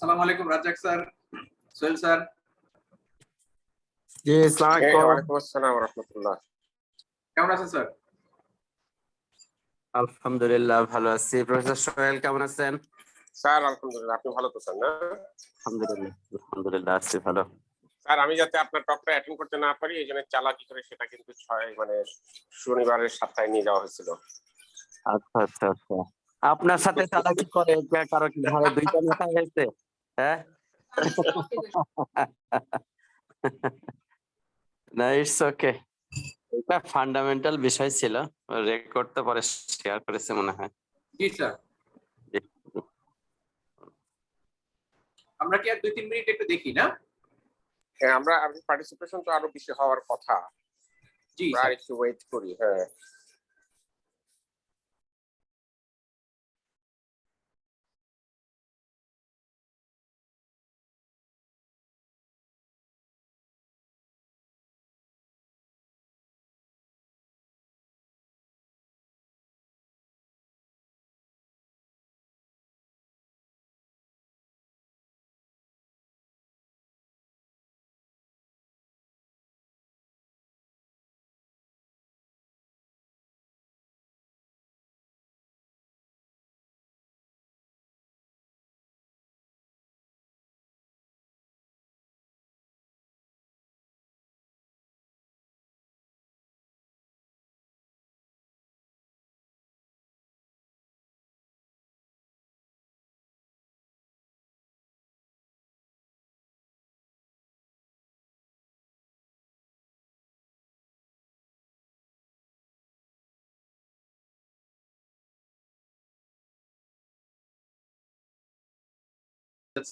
আসসালামু আলাইকুম Razzak sir, Sohel sir. জি, আসসালামু আলাইকুম। ওয়ালাইকুম আসসালাম ওয়া রাহমাতুল্লাহ। কেমন আছেন স্যার? আলহামদুলিল্লাহ ভালো আছি। প্রফেসর সোহেল কেমন আছেন? স্যার আলহামদুলিল্লাহ, আপনি ভালো তো স্যার না? আলহামদুলিল্লাহ আছি ভালো। স্যার আমি যাতে আপনার টকটা অ্যাটেন্ড করতে না পারি এই জন্য চালাকি করে সেটা কিন্তু শনিবারের সপ্তাহে নিয়ে যাওয়া হয়েছিল। আচ্ছা আচ্ছা আচ্ছা, আপনার সাথে চালাকি করে কারো কি ঘরে দুইটা মাথা হয়েছে? হ্যাঁ না, ইটস ওকে। এটা ফান্ডামেন্টাল বিষয় ছিল, রেকর্ড তো পরে শেয়ার করেছে মনে হয়। জি স্যার। আমরা কি আর 2-3 মিনিট একটু দেখি না? হ্যাঁ, আমরা পার্টিসিপেশন তো আরো বেশি হওয়ার কথা। জি আমরা স্যার। একটু ওয়েট করি। হ্যাঁ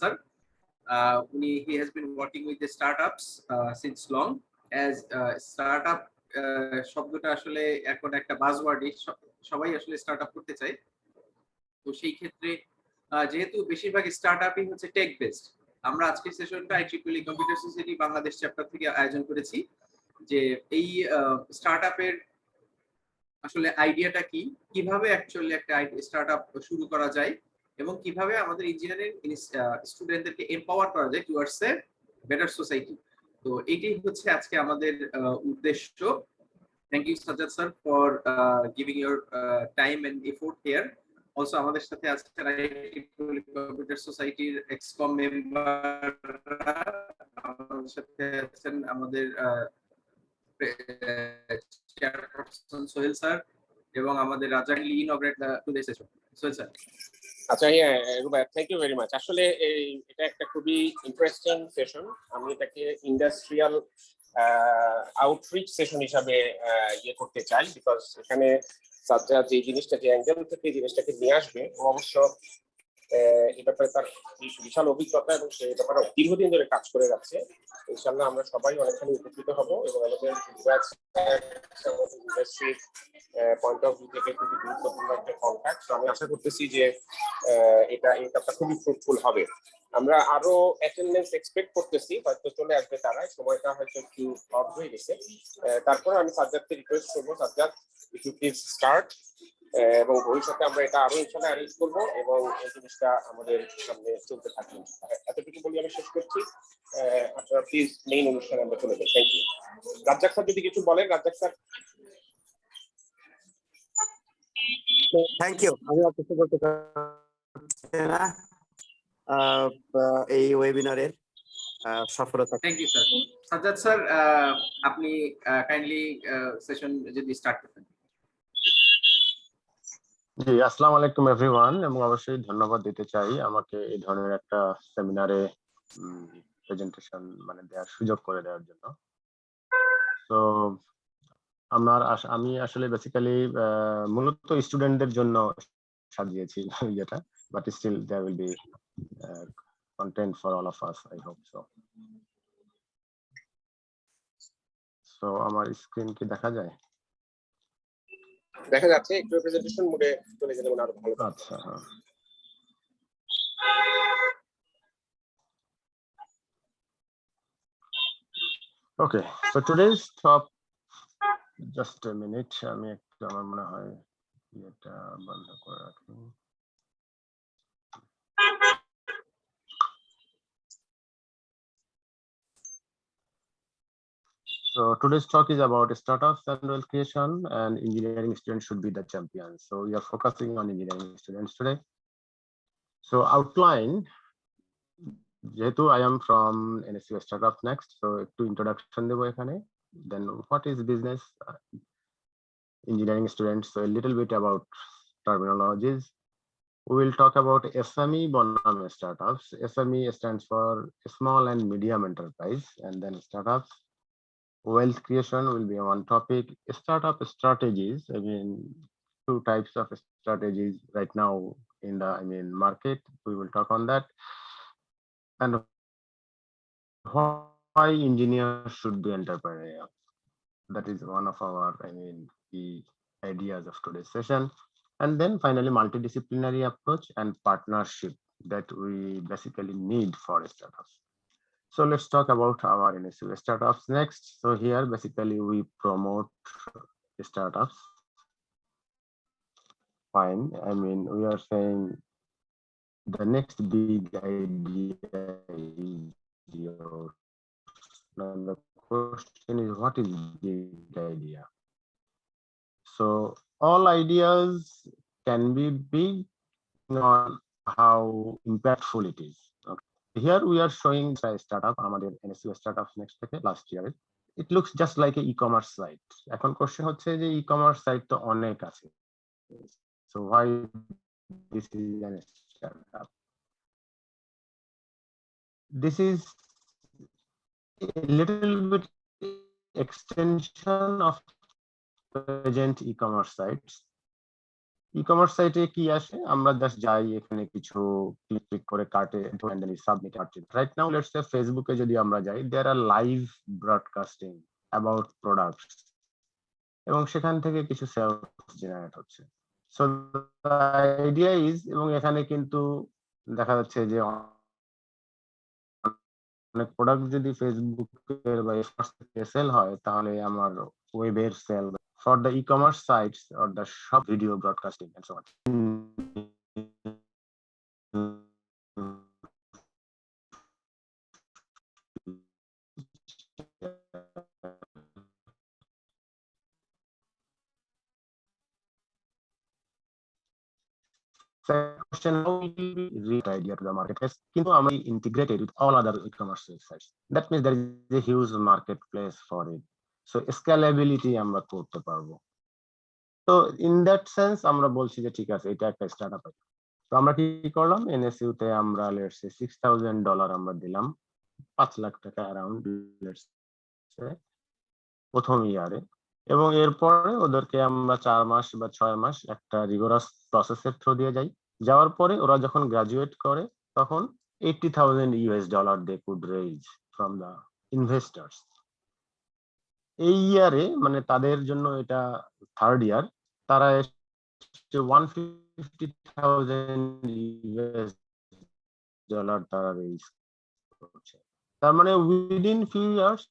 Sir, he has been working with the startups since long. As startup শব্দটা আসলে এখন একটা বাজওয়ার্ড, সবাই আসলে স্টার্টআপ করতে চায়। তো সেই ক্ষেত্রে যেহেতু বেশিরভাগ স্টার্টআপই হচ্ছে টেক বেসড, আমরা আজকের সেশনটা IEEE computer society Bangladesh chapter থেকে আয়োজন করেছি যে এই স্টার্টআপের আসলে আইডিয়াটা কি, কিভাবে অ্যাকচুয়ালি একটা স্টার্টআপ শুরু করা যায় এবং কিভাবে আমাদের ইঞ্জিনিয়ারিং স্টুডেন্টদেরকে এম্পাওয়ার করা যায় টুয়ার্ডস এ বেটার সোসাইটি। তো এটাই হচ্ছে আজকে আমাদের উদ্দেশ্য। Thank you Sajjad sir for giving your time and effort here. Also আমাদের সাথে আজকে কম্পিউটার সোসাইটির এক্সকম মেম্বার, আমাদের সাথে আছেন আমাদের চেয়ারপারসন সোহেল স্যার এবং আমাদের Razzak inaugurate today session. Sohel sir. আচ্ছা, Rubai, thank you very much. আসলে এটা একটা খুবই ইন্টারেস্টিং সেশন। আমি এটাকে ইন্ডাস্ট্রিয়াল আউটরিচ সেশন হিসাবে করতে চাই, বিকজ এখানে সাজ্জাদ যে জিনিসটা, যে অ্যাঙ্গেল থেকে জিনিসটাকে নিয়ে আসবে, ও অবশ্য এই ব্যাপারে তার বিশাল অভিজ্ঞতা এবং সেই ব্যাপারে দীর্ঘদিন ধরে কাজ করে যাচ্ছে। ইনশাআল্লাহ আমরা সবাই অনেকখানি উপকৃত হব এবং আমাদের ইন্ডাস্ট্রির পয়েন্ট অফ ভিউ থেকে খুবই গুরুত্বপূর্ণ একটা কন্ট্যাক্ট। তো আমি আশা করতেছি যে এই কাজটা খুবই ফ্রুটফুল হবে। আমরা আরো অ্যাটেন্ডেন্স এক্সপেক্ট করতেছি, হয়তো চলে আসবে তারা, সময়টা হয়তো একটু অফ হয়ে গেছে। তারপরে আমি সাজ্জাদকে রিকোয়েস্ট করবো, Sajjad if you please start, এবং ভবিষ্যতে আমরা এটা আরো ইনশাআল্লাহ অ্যারেঞ্জ করবো এবং এই জিনিসটা আমাদের সামনে চলতে থাকবে। এতটুকু বলি আমি শেষ করছি। আপনারা প্লিজ মেইন অনুষ্ঠানে আমরা চলে যাই। Thank you. রাজ্জাক স্যার যদি কিছু বলেন। রাজ্জাক স্যার। Thank you. আমি আর কিছু বলতে পারছি না এই ওয়েবিনারের সফলতা। Thank you sir. Sajjad sir, আপনি কাইন্ডলি সেশন যদি স্টার্ট করতেন। জি, আসসালামু আলাইকুম এভরিওয়ান, এবং অবশ্যই ধন্যবাদ দিতে চাই আমাকে এই ধরনের একটা সেমিনারে প্রেজেন্টেশন দেওয়ার সুযোগ করে দেওয়ার জন্য। তো আমি আসলে বেসিক্যালি মূলত স্টুডেন্টদের জন্য সাজিয়েছি যেটা, but still there will be content for all of us, I hope so. So আমার স্ক্রিন কি দেখা যায়? দেখা যাচ্ছে। একটু প্রেজেন্টেশন মোডে চলে গেলে আরো ভালো। আচ্ছা, হ্যাঁ। Okay, so today's top, just a minute, আমি একটু আমার মনে হয় এটা বন্ধ করে রাখি। So today's talk is about startups and wealth creation, and engineering students should be the champions. So we are focusing on engineering students today. So outline, যেহেতু I am from NSU Startup Next, so একটু introduction দেবো এখানে. Then what is business? Engineering students, so a little bit about terminologies. We will talk about SME bonum startups. SME stands for small and medium enterprise, and then startups. Wealth creation will be one topic. Startup strategies. I mean, two types of strategies right now in the market. We will talk on that. And why engineers should be entrepreneurial. That is one of our key ideas of today's session. And then finally, multidisciplinary approach and partnership that we basically need for startups. So let's talk about our NSU startups next. So here basically we promote startups. Fine. I mean, we are saying the next big idea is yours. Now the question is, what is big idea? So all ideas can be big on how impactful it is. Okay. Here we are showing a startup, আমাদের NSU startups next থেকে last year. It looks just like an e-commerce site. এখন question হচ্ছে যে e-commerce site তো অনেক আছে. So why this is an startup? This is a little bit extension of present e-commerce sites. E-commerce সাইটে কি আসে, আমরা জাস্ট যাই, এখানে কিছু ক্লিক করে কার্টে হ্যান্ডেলি সাবমিট করছি। রাইট নাও লেটস সে ফেসবুকে যদি আমরা যাই, দেয়ার আর লাইভ ব্রডকাস্টিং অ্যাবাউট প্রোডাক্টস, এবং সেখান থেকে কিছু সেলস জেনারেট হচ্ছে। সো দ্য আইডিয়া ইজ, এবং এখানে কিন্তু দেখা যাচ্ছে যে অনেক প্রোডাক্ট যদি ফেসবুকের বা সেল হয়, তাহলে আমার ওয়েবের sell for the e-commerce sites or the shop video broadcasting and so on. Question, how will we reach idea to the marketplace? কিন্তু আমরা integrated with all other e-commerce sites. That means there is a huge marketplace for it. So scalability আমরা করতে পারবো। তো in that sense আমরা বলছি যে ঠিক আছে, এটা একটা স্টার্টআপ। তো আমরা কি করলাম, এনএসইউ তে আমরা লেটস সে $6,000 আমরা দিলাম, 5 লাখ টাকা অ্যারাউন্ড লেটস সে প্রথম ইয়ারে, এবং এরপরে ওদেরকে আমরা 4 মাস বা 6 মাস একটা রিগোরাস প্রসেসের থ্রু দিয়ে যাই। যাওয়ার পরে ওরা যখন গ্রাজুয়েট করে, তখন $80,000 they could raise from the investors. এই ইয়ারে মানে তাদের জন্য এটা থার্ড ইয়ার, তারা $150,000 তারা রেজ করছে। তার মানে উইদিন ফিউ ইয়ার্স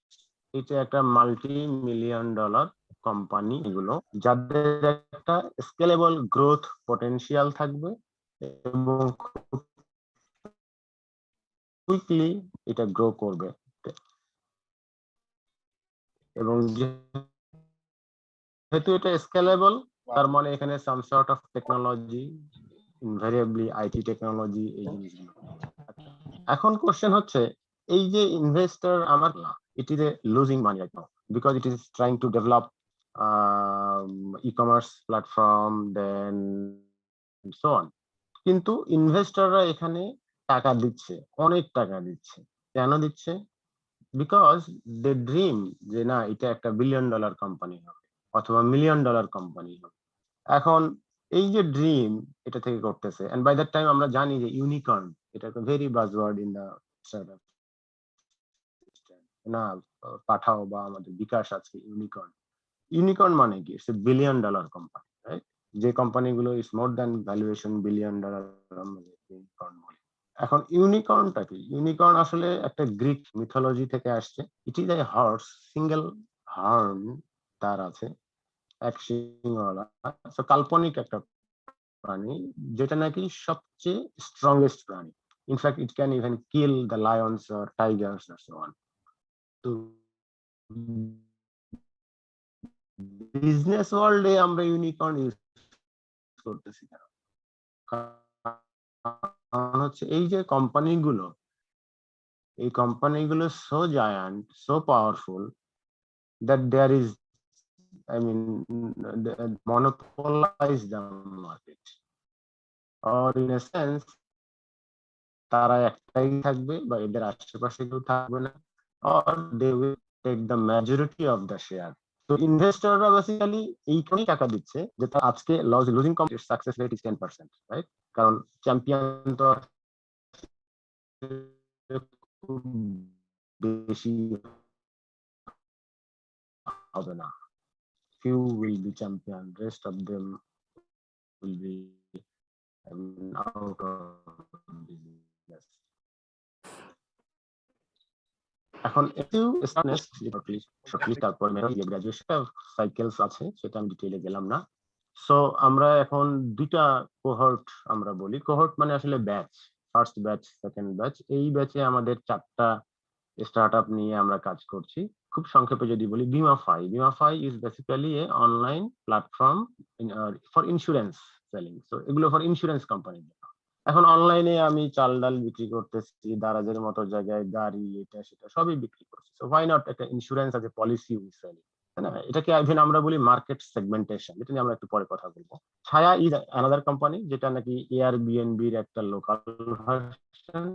এটা একটা $multi-million কোম্পানি, এগুলো যাদের একটা স্কেলেবল গ্রোথ পটেনশিয়াল থাকবে এবং কুইকলি এটা গ্রো করবে। এবং যেহেতু এটা স্কেলেবল, তার মানে এখানে some sort of technology, invariably IT technology, এই জিনিসগুলো। এখন কোশ্চেন হচ্ছে, এই যে ইনভেস্টর আমার, it is a losing money right now because it is trying to develop e-commerce platform then so on. কিন্তু ইনভেস্টররা এখানে টাকা দিচ্ছে, অনেক টাকা দিচ্ছে। কেন দিচ্ছে? বিকজ দে ড্রিম যে না, এটা একটা $1 বিলিয়ন কোম্পানি হবে অথবা $1 মিলিয়ন কোম্পানি হবে। এখন এই যে ড্রিম এটা থেকে করতেছে, এন্ড বাই দ্যাট টাইম আমরা জানি যে ইউনিকর্ন এটা একটা very buzzword in the startup. না পাঠাও বা আমাদের বিকাশ আছে ইউনিকর্ন। ইউনিকর্ন মানে কি? It's a $1 billion company, right? যে কোম্পানিগুলো is more than valuation $1 billion আমরা ইউনিকর্ন বলি। এখন ইউনিকর্নটা কি? ইউনিকর্ন আসলে একটা গ্রিক মিথোলজি থেকে আসছে। ইট is A horse, single horn তার আছে, এক সিংওয়ালা। সো কাল্পনিক একটা প্রাণী, যেটা নাকি সবচেয়ে স্ট্রংগেস্ট প্রাণী। In fact it can even kill the Lions or Tigers or so on. তো বিজনেস ওয়ার্ল্ডে আমরা ইউনিকর্ন ইউজ করতেছি না, কারণ হচ্ছে এই যে কোম্পানিগুলো, এই কোম্পানিগুলো so giant, so powerful that there is, I mean, monopolize the market, or in a sense তারা একটাই থাকবে বা এদের আশেপাশে কেউ থাকবে না, or they will take the majority of the share. তো ইনভেস্টররা বেসিক্যালি এইখানেই টাকা দিচ্ছে যে তার আজকে লুজিং কোম্পানির সাকসেস রেট ইজ 10%, রাইট? কারণ চ্যাম্পিয়ন তো খুব বেশি হবে না, few will be champion, rest of them will be, I mean, out of business. এখন একটু স্টার্টনেস শর্টলি, তারপর গ্রাজুয়েশন সাইকেলস আছে, সেটা আমি ডিটেইলে গেলাম না। সো আমরা এখন দুইটা কোহর্ট আমরা বলি, কোহর্ট মানে আসলে batch, first batch, second batch. এই ব্যাচে আমাদের 4টা স্টার্টআপ নিয়ে আমরা কাজ করছি। খুব সংক্ষেপে যদি বলি, Bimafy. Bimafy is basically a online platform for insurance selling. So এগুলো ফর ইন্স্যুরেন্স কোম্পানি। এখন অনলাইনে আমি চাল ডাল বিক্রি করতেছি, দারাজের মতো জায়গায় গাড়ি, এটা সেটা সবই বিক্রি করছি। সো হোয়াই নট একটা insurance as a policy we sell, তাই না? এটাকে ইভেন আমরা বলি মার্কেট সেগমেন্টেশন, এটা নিয়ে আমরা একটু পরে কথা বলবো। ছায়া ইজ অ্যানাদার কোম্পানি, যেটা নাকি এয়ারবিএনবির একটা local version,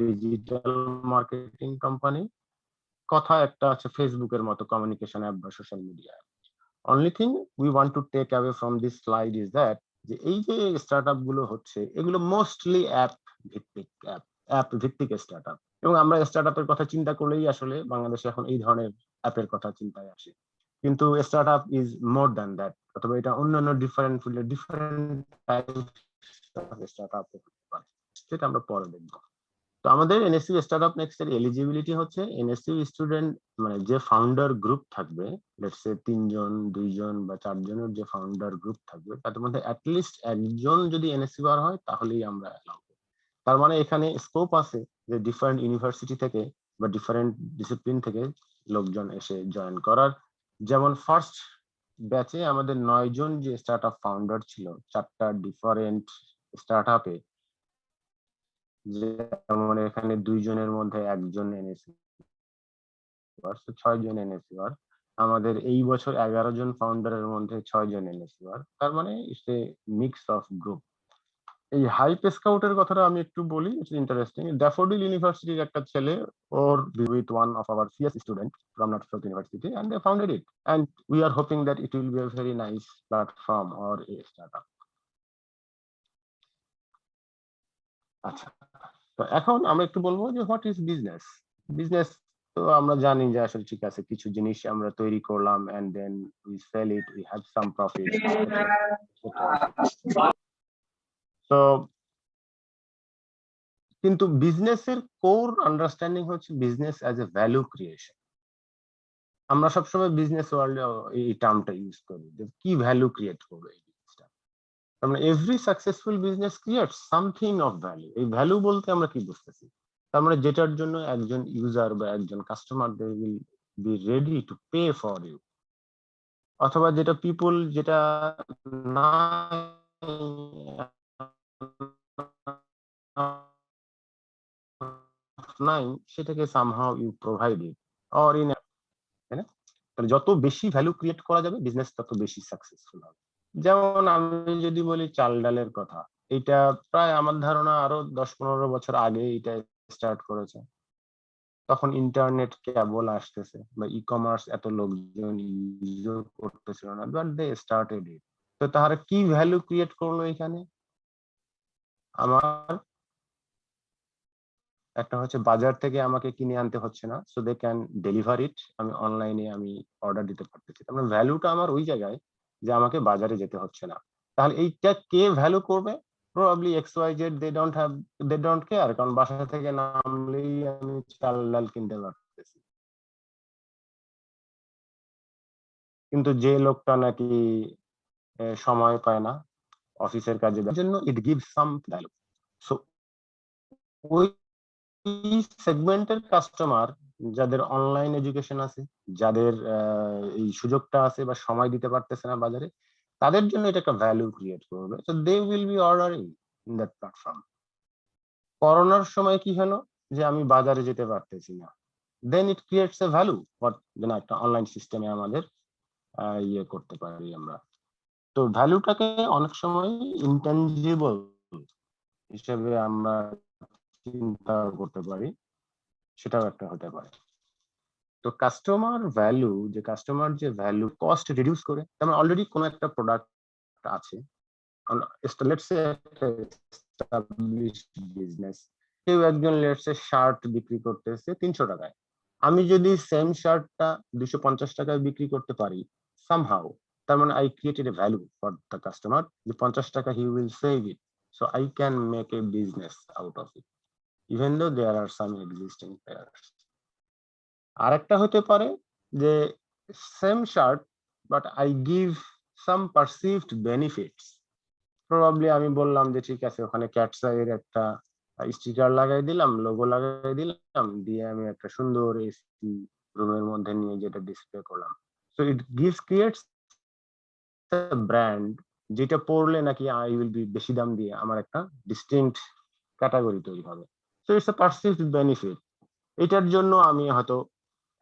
digital marketing company. কথা একটা আছে ফেসবুকের মতো কমিউনিকেশন অ্যাপ বা social media. Only thing we want to take away from this slide is that, যে এই যে স্টার্টআপ গুলো হচ্ছে, এগুলো মোস্টলি অ্যাপ ভিত্তিক স্টার্টআপ। এবং আমরা স্টার্টআপের কথা চিন্তা করলেই আসলে বাংলাদেশে এখন এই ধরনের অ্যাপের কথা চিন্তায় আসে। কিন্তু startup is more than that, অথবা এটা অন্যান্য ডিফারেন্ট ফিল্ডে ডিফারেন্ট টাইপ স্টার্টআপ হতে পারে, সেটা আমরা পরে দেখবো। তো আমাদের এনএসইউ স্টার্টআপ নেক্সট এর এলিজিবিলিটি হচ্ছে, এনএসইউ স্টুডেন্ট মানে যে ফাউন্ডার গ্রুপ থাকবে, লেটস সে 3 জন 2 জন বা 4 জনের যে ফাউন্ডার গ্রুপ থাকবে, তাদের মধ্যে অ্যাটলিস্ট একজন যদি এনএসইউ আর হয়, তাহলেই আমরা অ্যালাউ করব। তার মানে এখানে স্কোপ আছে যে ডিফারেন্ট ইউনিভার্সিটি থেকে বা ডিফারেন্ট ডিসিপ্লিন থেকে লোকজন এসে জয়েন করার। যেমন ফার্স্ট ব্যাচে আমাদের 9 জন যে স্টার্টআপ ফাউন্ডার ছিল 4টা ডিফারেন্ট স্টার্টআপে, যেমন এখানে 2 জনের মধ্যে একজন এনএসইউ, 6 জন এনএসইউ। আমাদের এই বছর 11 জন ফাউন্ডারের মধ্যে 6 জন এনএসইউ। তার মানে it's a mix of group. এই হাইপ স্কাউটের কথাটা আমি একটু বলি, ইটস ইন্টারেস্টিং। ড্যাফোডিল ইউনিভার্সিটির একটা ছেলে, ওর with one of our CS student from North South University, and they founded it, and we are hoping that it will be a very nice platform or a startup. আচ্ছা, তো এখন আমরা একটু বলবো যে হোয়াট ইজ বিজনেস। বিজনেস তো আমরা জানি যে আসলে ঠিক আছে, কিছু জিনিস আমরা তৈরি করলাম and then we sell it, we have some profit. তো কিন্তু বিজনেসের কোর আন্ডারস্ট্যান্ডিং হচ্ছে business as a value creation. আমরা সবসময় বিজনেস ওয়ার্ল্ডে এই টার্মটা ইউজ করি যে কি ভ্যালু ক্রিয়েট করবে এই বিজনেসটা। তার মানে every successful business creates something of value. এই ভ্যালু বলতে আমরা কি বুঝতেছি? তার মানে যেটার জন্য একজন ইউজার বা একজন customer they will be ready to pay for you, অথবা যেটা পিপল যেটা না নাই সেটাকে somehow you provide it or in, তাই না? তাহলে যত বেশি ভ্যালু ক্রিয়েট করা যাবে বিজনেস তত বেশি সাকসেসফুল হবে। যেমন আমি যদি বলি চাল ডালের কথা, এটা প্রায় আমার ধারণা আরো 10-15 বছর আগে এটা স্টার্ট করেছে। তখন ইন্টারনেট কেবল আসতেছে বা ই কমার্স এত লোকজন ইউজ করতেছিল না, বাট দে স্টার্টেড ইট। তো তারা কি ভ্যালু ক্রিয়েট করলো এখানে? আমার একটা হচ্ছে বাজার থেকে আমাকে কিনে আনতে হচ্ছে না, so they can deliver it, আমি অনলাইনে আমি অর্ডার দিতে পারতেছি। তার মানে ভ্যালুটা আমার ওই জায়গায় যে আমাকে বাজারে যেতে হচ্ছে না। তাহলে এইটা কে ভ্যালু করবে? Probably XYZ, they don't care, কারণ বাসা থেকে নামলেই আমি চাল ডাল কিনতে পারতেছি। কিন্তু যে লোকটা নাকি সময় পায় না অফিসের কাজে, জন্য it gives some value. So ওই এই সেগমেন্টের কাস্টমার যাদের অনলাইন এডুকেশন আছে, যাদের এই সুযোগটা আছে বা সময় দিতে পারতেছে না বাজারে, তাদের জন্য এটা একটা ভ্যালু ক্রিয়েট করবে। So they will be ordering in that platform. করোনার সময় কি হলো যে আমি বাজারে যেতে পারতেছি না, then it creates a value for যেন একটা অনলাইন সিস্টেমে আমাদের ইয়ে করতে পারি আমরা। তো ভ্যালুটাকে অনেক সময় ইনট্যানজিবল হিসেবে আমরা চিন্তা করতে পারি, সেটাও একটা হতে পারে। তো কাস্টমার ভ্যালু, যে কাস্টমার যে ভ্যালু কস্ট রিডিউস করে, তেমন অলরেডি কোনো একটা প্রোডাক্ট আছে, লেটস সে বিজনেস, কেউ একজন লেটস সে শার্ট বিক্রি করতেছে 300 টাকায়, আমি যদি সেম শার্টটা 250 টাকায় বিক্রি করতে পারি সামহাউ, তার মানে I created a value for the customer, যে 50 টাকা he will save it, so I can make a business out of it even though there R some existing players. আরেকটা হতে পারে যে same shirt but I give some perceived benefits. Probably আমি বললাম যে ঠিক আছে, ওখানে ক্যাটসাইয়ের একটা স্টিকার লাগাই দিলাম, লোগো লাগাই দিলাম, দিয়ে আমি একটা সুন্দর এসি রুমের মধ্যে নিয়ে যেটা ডিসপ্লে করলাম। So it gives creates brand, যেটা পড়লে নাকি আই উইল বি বেশি দাম দিয়ে আমার একটা ডিস্টিংক্ট ক্যাটাগরি তৈরি হবে। So it's a perceived benefit. এটার জন্য আমি হয়তো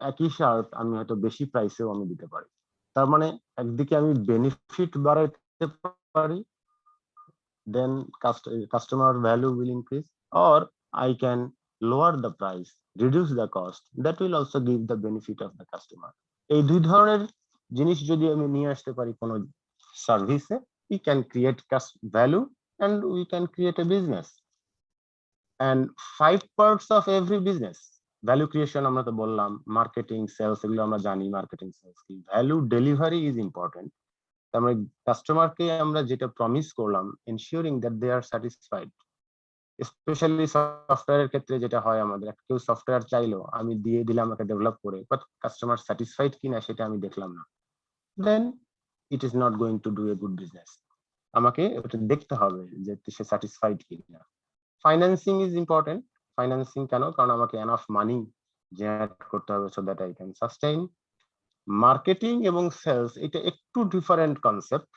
একই শার্ট আমি হয়তো বেশি প্রাইসেও আমি দিতে পারি। তার মানে একদিকে আমি বেনিফিট বাড়াইতে পারি, then customer value will increase, or I can lower the price, reduce the cost, that will also give the benefit of the customer. এই দুই ধরনের জিনিস যদি আমি নিয়ে আসতে পারি কোনো সার্ভিসে, we can create value and we can create a business. And 5 parts of every business, value creation আমরা তো বললাম, মার্কেটিং, সেলস, এগুলো আমরা জানি, মার্কেটিং, সেলস কি, ভ্যালু ডেলিভারি ইজ ইম্পর্টেন্ট। আমরা কাস্টমারকে আমরা যেটা প্রমিস করলাম, ensuring that they are satisfied. Specially সফটওয়্যারের ক্ষেত্রে যেটা হয়, আমাদের কেউ সফটওয়্যার চাইলো, আমি দিয়ে দিলাম একটা ডেভেলপ করে, বাট কাস্টমার স্যাটিসফাইড কিনা সেটা আমি দেখলাম না, then it is not going to do a good business. আমাকে ওটা দেখতে হবে যে সে স্যাটিসফাইড কিনা। Financing is important. ফাইন্যান্সিং কেন? কারণ আমাকে এনাফ মানি জেনারেট করতে হবে so that I can sustain. Marketing এবং সেলস এটা একটু ডিফারেন্ট কনসেপ্ট,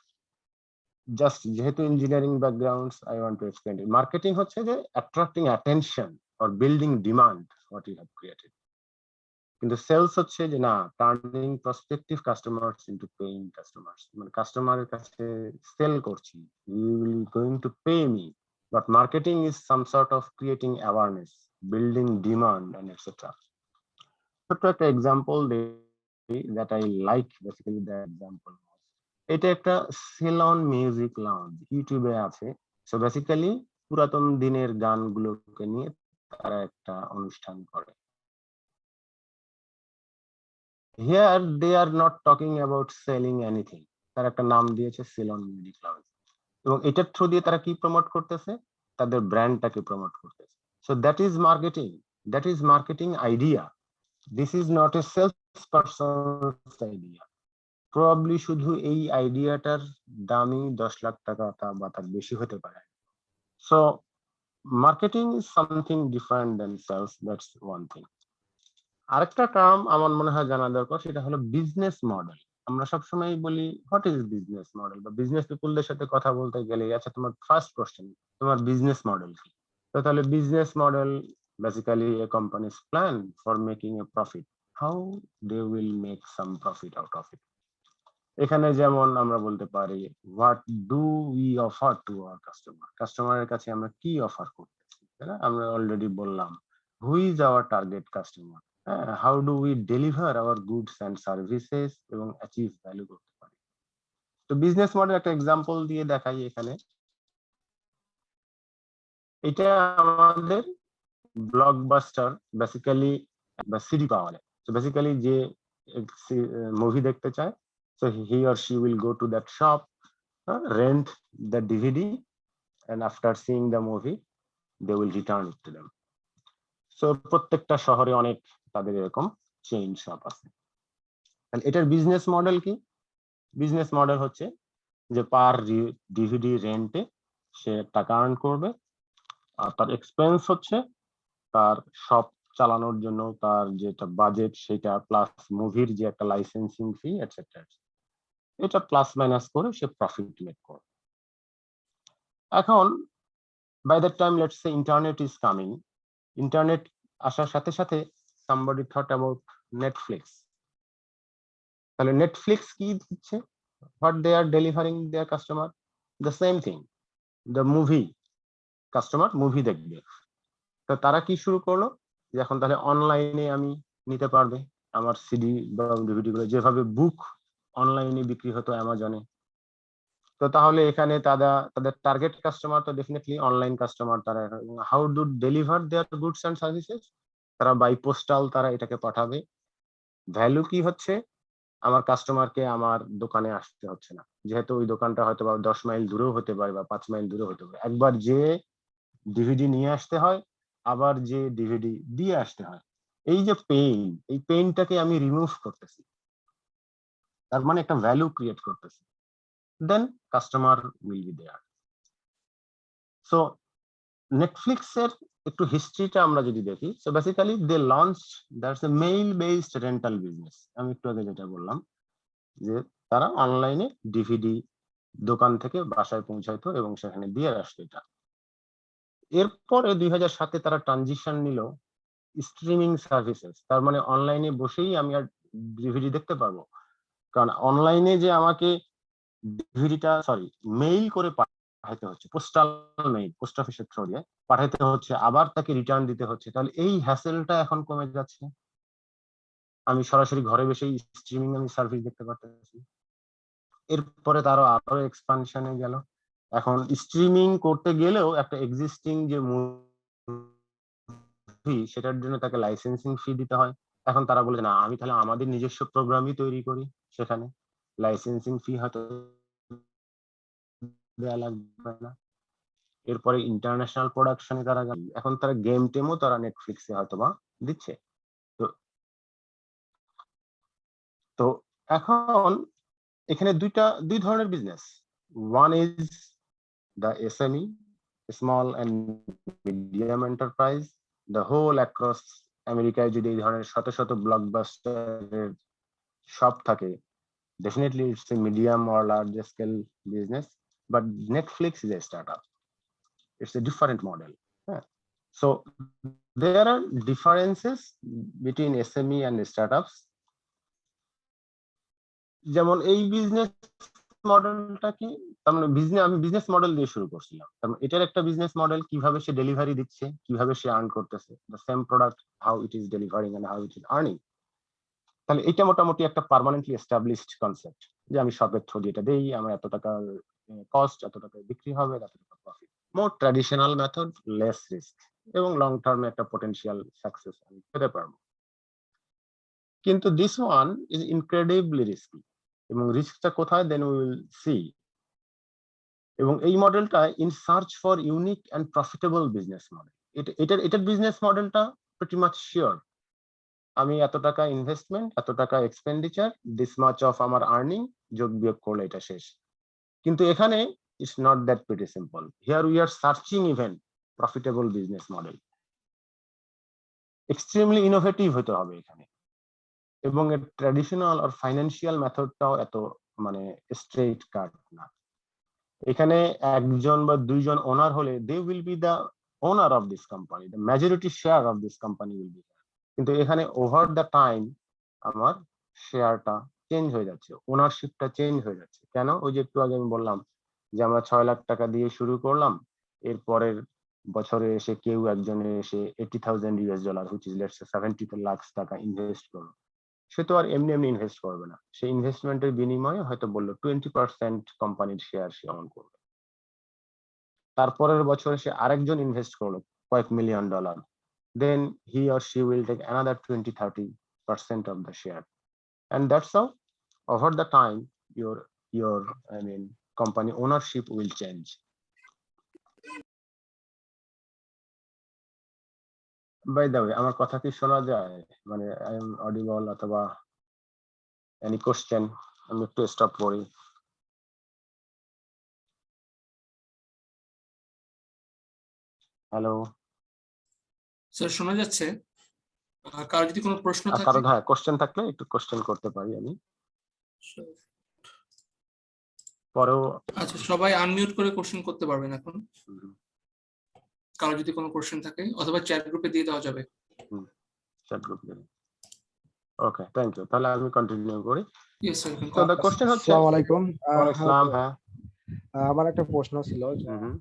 জাস্ট যেহেতু engineering background, I want to explain it. Marketing হচ্ছে যে attracting attention or building demand what you have created, কিন্তু সেলস হচ্ছে যে না, turning prospective customers into paying customers, মানে কাস্টমারের কাছে সেল করছি, you will going to pay me. But marketing is some sort of creating awareness, building demand and etcetera. ছোট্ট একটা example that I like, basically the example, এটা একটা salon music lounge, ইউটিউবে আছে। সো বেসিক্যালি পুরাতন দিনের গানগুলোকে নিয়ে তারা একটা অনুষ্ঠান করে। Here they are not talking about selling anything, তারা একটা নাম দিয়েছে সেলন মিউজিক লাউঞ্জ, এবং এটার থ্রু দিয়ে তারা কি প্রমোট করতেছে? তাদের ব্র্যান্ডটাকে প্রমোট করতেছে। So that is marketing, that is marketing idea. This is not a sales person's idea. Probably শুধু এই আইডিয়াটার দামই 10 লাখ টাকা বা তার বেশি হতে পারে। So marketing is something different than sales, that's one thing. আরেকটা টার্ম আমার মনে হয় জানা দরকার, সেটা হলো বিজনেস মডেল। আমরা সবসময় বলি হোয়াট ইজ বিজনেস মডেল, বা বিজনেস পিপলদের সাথে কথা বলতে গেলে, আচ্ছা তোমার ফার্স্ট কোশ্চেন, তোমার বিজনেস মডেল কি? তো তাহলে business model basically a company's plan for making a profit, how they will make some profit out of it. এখানে যেমন আমরা বলতে পারি what do we offer to our customer, কাস্টমারের কাছে আমরা কি অফার করতেছি, তাই না? আমরা অলরেডি বললাম who is our target customer, how do we deliver our goods and services এবং অ্যাচিভ ভ্যালু করতে পারি। তো বিজনেস মডেল একটা এক্সাম্পল দিয়ে দেখাই এখানে। এটা আমাদের ব্লকবাস্টার বেসিক্যালি বা সিডি পাওয়া যায়। তো বেসিক্যালি যে মুভি দেখতে চায়, so he or she will go to that shop, rent the DVD, and after seeing the movie they will return it to them. So প্রত্যেকটা শহরে অনেক তাদের এরকম চেইন শপ আছে। তাহলে এটার বিজনেস মডেল কি? বিজনেস মডেল হচ্ছে যে পার ডিভিডি রেন্টে সে টাকা আর্ন করবে, আর তার এক্সপেন্স হচ্ছে তার শপ চালানোর জন্য তার যেটা বাজেট সেটা প্লাস মুভির যে একটা লাইসেন্সিং ফি এটসেট্রা, এটা প্লাস মাইনাস করে সে প্রফিট মেক করে। এখন by that time let's say internet is coming, internet আসার সাথে সাথে somebody thought about নেটফ্লিক্স। তাহলে নেটফ্লিক্স কি দিচ্ছে, what they are delivering their customer, the same thing, the movie, customer movie দেখবে। তো তারা কি শুরু করলো যে এখন তাহলে অনলাইনে আমি নিতে পারবে আমার সিডি বা ডিভিডি গুলো, যেভাবে বুক অনলাইনে বিক্রি হতো অ্যামাজনে। তো তাহলে এখানে তাদের টার্গেট কাস্টমার তো ডেফিনেটলি অনলাইন কাস্টমার। তারা how do deliver their goods and services, তারা বাই পোস্টাল তারা এটাকে পাঠাবে। ভ্যালু কি হচ্ছে, আমার কাস্টমারকে আমার দোকানে আসতে হচ্ছে না, যেহেতু ওই দোকানটা হয়তো বা 10 মাইল দূরেও হতে পারে বা 5 মাইল দূরে হতে পারে। একবার যে ডিভিডি নিয়ে আসতে হয়, আবার যে ডিভিডি দিয়ে আসতে হয়, এই যে পেইন, এই পেইনটাকে আমি রিমুভ করতেছি, তার মানে একটা ভ্যালু ক্রিয়েট করতেছি, then customer will be there. So নেটফ্লিক্সের একটু হিস্ট্রিটা আমরা যদি দেখি, so basically they launch that's a mail based rental business. আমি একটু আগে যেটা বললাম যে তারা অনলাইনে ডিভিডি দোকান থেকে বাসায় পৌঁছাইতো এবং সেখানে দিয়ে আসতো এটা। এরপরে 2007-এ তারা ট্রানজিশন নিল স্ট্রিমিং সার্ভিসেস, তার মানে অনলাইনে বসেই আমি আর ডিভিডি দেখতে পারবো। কারণ অনলাইনে যে আমাকে ডিভিডিটা মেইল করে পাঠাতে হচ্ছে, পোস্টাল মেইল, পোস্ট অফিসের থ্রু দিয়ে পাঠাতে হচ্ছে, আবার তাকে রিটার্ন দিতে হচ্ছে, তাহলে এই হ্যাসেলটা এখন কমে যাচ্ছে। আমি সরাসরি ঘরে বসেই স্ট্রিমিং আমি সার্ভিস দেখতে পারতেছি। এরপরে তারও আরো এক্সপানশনে গেল। এখন স্ট্রিমিং করতে গেলেও একটা এক্সিস্টিং যে মুভি, সেটার জন্য তাকে লাইসেন্সিং ফি দিতে হয়। এখন তারা বলে না, আমি তাহলে আমাদের নিজস্ব প্রোগ্রামই তৈরি করি, সেখানে লাইসেন্সিং ফি হয়তো দেওয়া লাগবে না। এরপরে ইন্টারন্যাশনাল প্রোডাকশনে তারা এখন তারা গেম টেমও তারা নেটফ্লিক্সে হয়তো বা দিচ্ছে। তো তো এখন এখানে দুই ধরনের business. One is the SME, small and medium enterprise, the whole across আমেরিকায় যদি এই ধরনের শত শত ব্লকবাস্টারের শপ থাকে, definitely it's a medium or large scale business, but Netflix is a startup, it's a different model. Yeah. So there are differences between SME and startups. যেমন এই business মডেলটা কি, তার মানে আমি বিজনেস মডেল দিয়ে শুরু করছিলাম, তার মানে এটার একটা বিজনেস মডেল, কিভাবে সে ডেলিভারি দিচ্ছে, কিভাবে সে আর্ন করতেছে, the same product how it is delivering and how it is earning. তাহলে এটা মোটামুটি একটা পার্মানেন্টলি এস্টাবলিশড কনসেপ্ট যে আমি শপের থ্রু দিয়ে এটা দেই, আমার এত টাকা কস্ট, এত টাকা বিক্রি হবে, এত টাকা প্রফিট। মোর ট্র্যাডিশনাল মেথড, লেস রিস্ক, এবং লং টার্মে একটা পটেনশিয়াল সাকসেস আমি পেতে পারবো। কিন্তু this one is incredibly risky, এবং রিস্কটা কোথায়, দেন উই উইল সি। এবং এই মডেলটা in search for unique and profitable business model, এটার বিজনেস মডেলটা প্রিটি মাচ শিওর। আমি এত টাকা ইনভেস্টমেন্ট, এত টাকা এক্সপেন্ডিচার, দিস মাচ অফ আমার আর্নিং, যোগ বিয়োগ করলে এটা শেষ। কিন্তু এখানে it's not that pretty simple. Here we are searching even profitable business model, extremely innovative হতে হবে এখানে, এবং এর ট্র্যাডিশনাল আর ফাইন্যান্সিয়াল মেথডটাও এত মানে স্ট্রেট কাট না। এখানে একজন বা দুইজন ওনার হলে they will be the owner of this company, the majority share of this company will be. কিন্তু এখানে ওভার দ্য টাইম আমার শেয়ারটা চেঞ্জ হয়ে যাচ্ছে, ওনারশিপটা চেঞ্জ হয়ে যাচ্ছে। কেন? ওই যে একটু আগে আমি বললাম যে আমরা 6 লাখ টাকা দিয়ে শুরু করলাম, এর পরের বছরে এসে কেউ একজনে এসে $80,000 which is let's say 70 lakh টাকা ইনভেস্ট করলো। সে তো আর এমনি এমনি ইনভেস্ট করবে না, সে ইনভেস্টমেন্টের বিনিময়ে হয়তো বললো 20% কোম্পানির শেয়ার সে অন করবে। তারপরের বছরে সে আরেকজন ইনভেস্ট করলো কয়েক million dollar, then he or she will take another 20-30% of the share, and that's how over the time your company ownership will change. By the way, আমার কথা কি শোনা যায়, মানে I am audible অথবা any question? আমি একটু stop করি। হ্যালো স্যার শোনা যাচ্ছে? কারো যদি কোনো প্রশ্ন আর থাকে? কারো হ্যাঁ কোশ্চেন থাকলে একটু কোশ্চেন করতে পারি আমি পরেও। আচ্ছা, সবাই আনমিউট করে কোশ্চেন করতে পারবেন এখন। কারো যদি কোনো কোশ্চেন থাকে, অথবা চ্যাট গ্রুপে দিয়ে দেওয়া যাবে। Chat group okay, thank you. তাহলে আমি কন্টিনিউ করি। Yes sir. তো দ্য কোশ্চেন হচ্ছে, আসসালামু আলাইকুম। ওয়ালাইকুম আসসালাম। হ্যাঁ, আমার একটা প্রশ্ন ছিল যে, হুম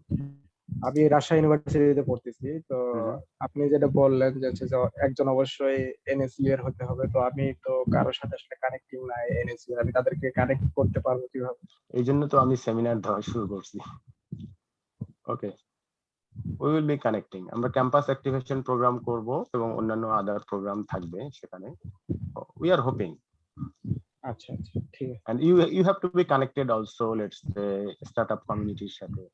আমি রাজশাহী ইউনিভার্সিটিতে পড়তেছি। তো হুম আপনি যেটা বললেন যে হচ্ছে যে একজন অবশ্যই এনএসইউ এর হতে হবে, তো আমি তো কারোর সাথে আসলে কানেক্টিং নাই এনএসইউ, আমি তাদেরকে কানেক্ট করতে পারবো কিভাবে? এই জন্য তো আমি সেমিনার দেওয়া শুরু করছি। ওকে, উই উইল বি কানেক্টিং। আমরা ক্যাম্পাস অ্যাক্টিভেশন প্রোগ্রাম করব এবং অন্যান্য আদার প্রোগ্রাম থাকবে সেখানে। We are hoping. আচ্ছা আচ্ছা, ঠিক আছে। and you have to be connected also, let's say startup community সাথে,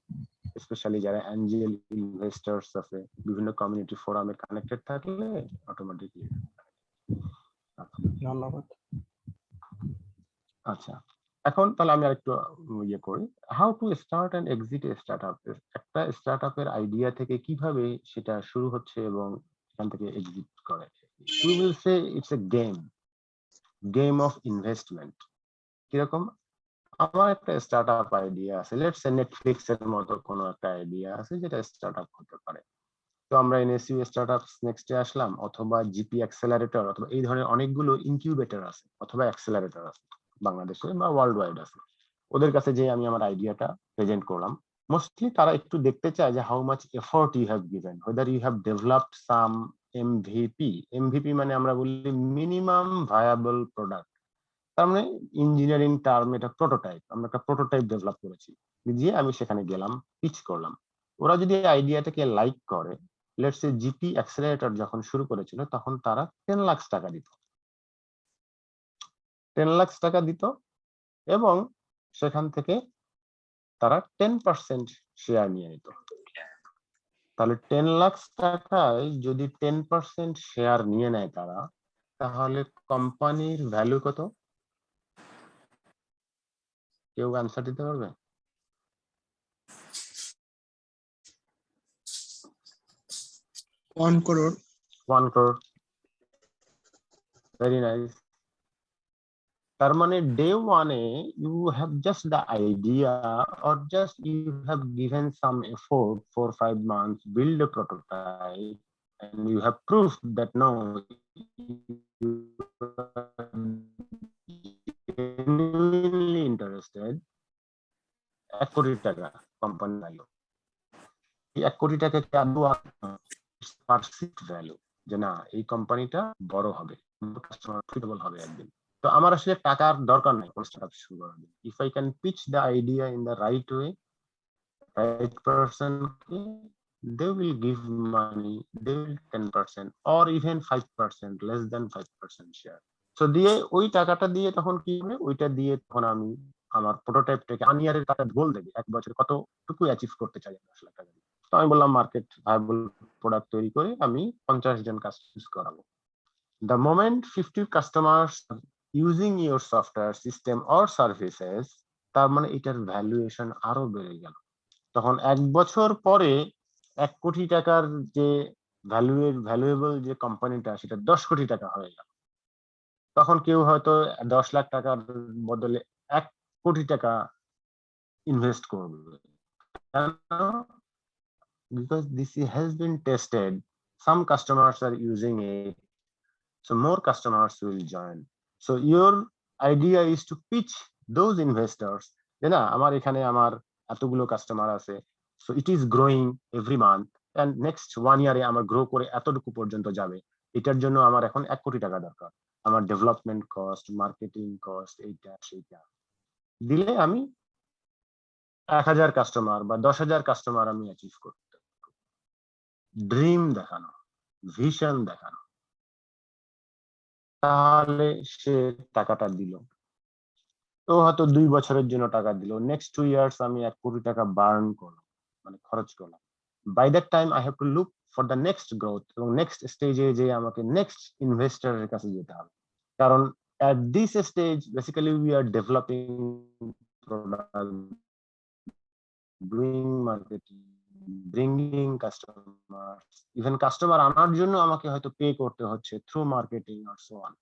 স্পেশালি যারা অ্যাঞ্জেল ইনভেস্টরস আছে, বিভিন্ন কমিউনিটি ফোরামে কানেক্টেড থাকলে অটোমেটিকলি। ধন্যবাদ। আচ্ছা, এখন তাহলে আমি আরেকটু ইয়ে করি, how to start and exit a startup. একটা স্টার্টআপের আইডিয়া থেকে কিভাবে সেটা শুরু হচ্ছে এবং এখান থেকে এক্সিট করে। We will say it's a game of investment. কিরকম, আমার একটা স্টার্টআপ আইডিয়া আছে, লেটস সে নেটফ্লিক্স এর মতো কোনো একটা আইডিয়া আছে যেটা স্টার্টআপ হতে পারে। তো আমরা এনএসইউ স্টার্টআপ নেক্সটে আসলাম, অথবা জিপি অ্যাক্সেলারেটর, অথবা এই ধরনের অনেকগুলো ইনকিউবেটর আছে অথবা অ্যাক্সেলারেটর আছে বাংলাদেশে বা ওয়ার্ল্ড ওয়াইড আছে। ওদের কাছে যে আমি আমার আইডিয়াটা প্রেজেন্ট করলাম, মোস্টলি তারা একটু দেখতে চায় যে how much effort you have given, whether you have developed some MVP মানে আমরা বলি মিনিমাম ভায়াবল প্রোডাক্ট। তার মানে ইঞ্জিনিয়ারিং টার্ম এটা প্রোটোটাইপ, আমরা একটা প্রোটোটাইপ ডেভেলপ করেছি, দিয়ে আমি সেখানে গেলাম, পিচ করলাম। ওরা যদি আইডিয়াটাকে লাইক করে, লেটস সে জিপি অ্যাক্সেলারেটর যখন শুরু করেছিল তখন তারা 10 লাখ টাকা দিত, 10 লাখ টাকা দিত, এবং সেখান থেকে তারা 10% শেয়ার নিয়ে নিত। তাহলে 10 লাখ টাকায় যদি 10% শেয়ার নিয়ে নেয় তারা, তাহলে কোম্পানির ভ্যালু কত? কেউ আনসার দিতে পারবে? 1 crore। 1 crore। Very nice. তার মানে ডে ওয়ানে you have just the idea, or just you have given some effort, 4-5 months, build a prototype, and you have proved that no, you are genuinely interested। 1 কোটি টাকা company value. এই 1 কোটি টাকা কি আদৌ পারসিভড ভ্যালু, যে না এই কোম্পানিটা বড় হবে, কাস্টমার সুটেবল হবে একদিন। তো আমার আসলে টাকার দরকার নাই কোন স্টার্টআপ শুরু করার জন্য। If I can pitch the idea in the right way, right person কে, they will give money, they will 10% or even 5%, less than 5% share। So দিয়ে ওই টাকাটা দিয়ে তখন কি হবে, ওইটা দিয়ে তখন আমি আমার প্রোটোটাইপটাকে আনিয়ারের টাকা গোল দেবে, 1 বছরে কতটুকু অ্যাচিভ করতে চাই 10 লাখ টাকা দিয়ে। তো আমি বললাম মার্কেট ভায়াবল প্রোডাক্ট তৈরি করে আমি 50 জন কাস্টমার করাবো। The moment 50 customers using your software system or services, তার মানে এটার ভ্যালুয়েশন আরো বেড়ে গেল। তখন 1 বছর পরে 1 কোটি টাকার যে ভ্যালুয়েবল যে কোম্পানিটা, সেটা 10 কোটি টাকা হয়ে গেল। তখন কেউ হয়তো 10 লাখ টাকার বদলে 1 কোটি টাকা ইনভেস্ট করবে, because this has been tested, some customers are using it, so more customers will join। So your idea is to pitch those investors যে না আমার এখানে আমার এতগুলো কাস্টমার আছে, so it is growing every month and next 1 year এ আমার grow করে এতটুকু পর্যন্ত যাবে, এটার জন্য আমার এখন 1 কোটি টাকা দরকার, আমার ডেভেলপমেন্ট কস্ট, মার্কেটিং কস্ট, এইটা সেইটা দিলে আমি 1000 কাস্টমার বা 10,000 কাস্টমার আমি অ্যাচিভ করতে। ড্রিম দেখানো, ভিশন দেখানো, তাহলে সে টাকাটা দিল। তো হয়তো 2 বছরের জন্য টাকা দিল, নেক্সট 2 ইয়ার্স আমি 1 কোটি টাকা বার্ন করলাম, মানে খরচ করলাম। By that time I have to look for the next growth, এবং নেক্সট স্টেজে যে আমাকে নেক্সট ইনভেস্টরের কাছে যেতে হবে। কারণ at this stage basically we are developing product, doing marketing, bringing customer, even customer আনার জন্য আমাকে হয়তো পে করতে হচ্ছে থ্রু মার্কেটিং আর সো অন।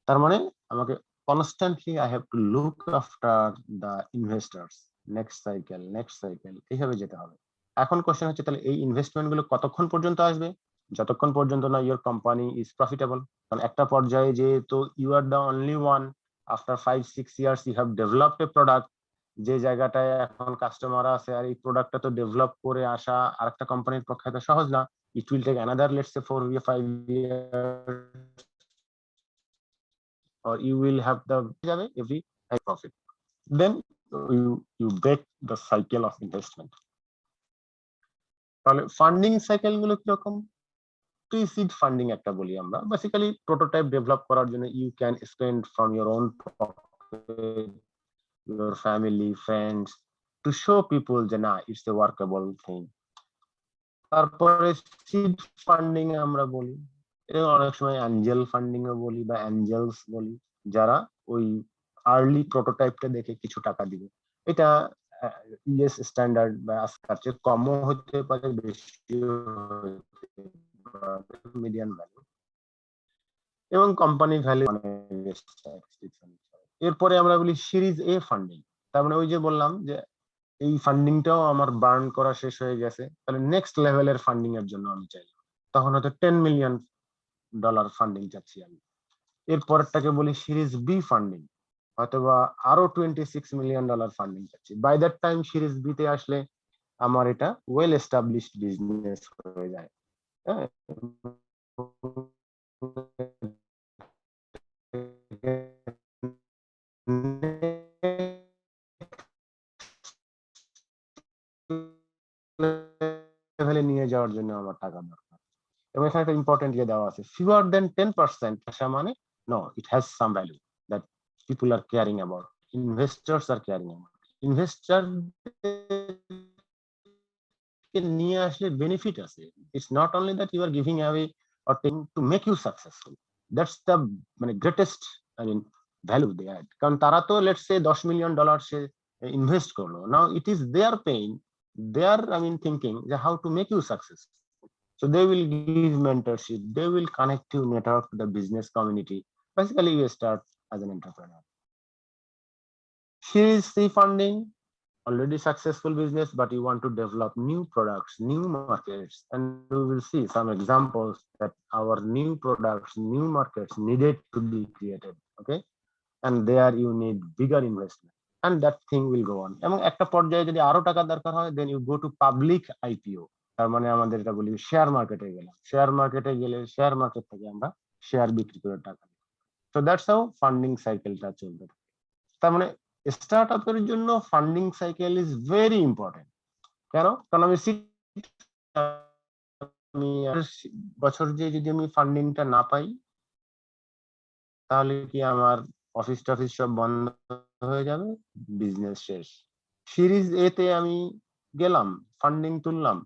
তার মানে আমাকে constantly I have to look after the investors, next cycle এইভাবে যেতে হবে। এখন কোশ্চেন হচ্ছে তাহলে এই ইনভেস্টমেন্ট গুলো কতক্ষণ পর্যন্ত আসবে? যতক্ষণ পর্যন্ত না ইউর কোম্পানি ইজ প্রফিটেবল। কারণ একটা পর্যায়ে যেহেতু you are the only one, after 5-6 years you have developed a product, যে জায়গাটায় এখন কাস্টমার আছে আর এই প্রোডাক্টটা তো ডেভেলপ করে আসা আরেকটা কোম্পানির পক্ষে তো সহজ না। It will take another let's say 4-5 years, or you will have the every high profit. Then you break the cycle of investment. তাহলে ফান্ডিং সাইকেল গুলো কিরকম? প্রি-সিড ফান্ডিং একটা বলি আমরা, বেসিক্যালি প্রোটোটাইপ ডেভেলপ করার জন্য you can spend from your own pocket, your family, friends, to show people যে না ইটস এ ওয়ার্কেবল থিং। তারপরে সিড ফান্ডিং আমরা বলি, এটা অনেক সময় অ্যাঞ্জেল ফান্ডিং ও বলি বা অ্যাঞ্জেলস বলি, যারা ওই আর্লি প্রোটোটাইপটা দেখে কিছু টাকা দিবে। এটা ইউএস স্ট্যান্ডার্ড বা আজকাল চেয়ে কমও হতে পারে, বেশিও মিডিয়ান ভ্যালু এবং কোম্পানি ভ্যালু। এরপরে আমরা বলি সিরিজ এ ফান্ডিং। তার মানে ওই যে বললাম যে এই ফান্ডিংটাও আমার বার্ন করা শেষ হয়ে গেছে, তাহলে নেক্সট লেভেলের ফান্ডিং এর জন্য আমি চাই, তখন হয়তো $10 মিলিয়ন ফান্ডিং চাচ্ছি আমি। এরপরটাকে বলি সিরিজ বি ফান্ডিং, অথবা আরো $26 মিলিয়ন ফান্ডিং চাচ্ছি। By that time series B তে আসলে আমার এটা ওয়েল এস্টাবলিশড বিজনেস হয়ে যায়। হ্যাঁ, লেভেলে নিয়ে যাওয়ার জন্য আমার টাকা দরকার। এবং এখানে একটা ইম্পর্টেন্ট ইয়ে দেওয়া আছে, fewer than 10%, আসা মানে no, it has some value that people are caring about, investors are caring about. Investor কে নিয়ে আসলে বেনিফিট আছে, it's not only that you are giving away or taking to make you successful, that's the মানে greatest I mean value they add. কারণ তারা তো let's say $10 million say invest করলো, now it is their pain, their I mean thinking how to make you successful. So they will give mentorship, they will connect you network to the business community. Basically, you start as an entrepreneur. Series C funding, already successful business, but you want to develop new products, new markets, and we will see some examples that our new products, new markets needed to be created. Okay, and there you need bigger investment, and that thing will go on. এবং একটা পর্যায়ে যদি আরো টাকা দরকার হয়, then you go to public IPO. তার মানে আমাদের এটা বলি শেয়ার মার্কেটে গেলাম, শেয়ার মার্কেটে গেলে শেয়ার মার্কেট থেকে আমরা শেয়ার বিক্রি করে টাকা। সো দ্যাটস হাউ ফান্ডিং সাইকেলটা চলবে। তার মানে স্টার্টআপের জন্য funding cycle is very important. কেন? কারণ আমি বছর যে যদি আমি ফান্ডিংটা না পাই, তাহলে কি আমার অফিস টফিস সব বন্ধ হয়ে যাবে, বিজনেস শেষ। সিরিজ এ তে আমি গেলাম, ফান্ডিং তুললাম,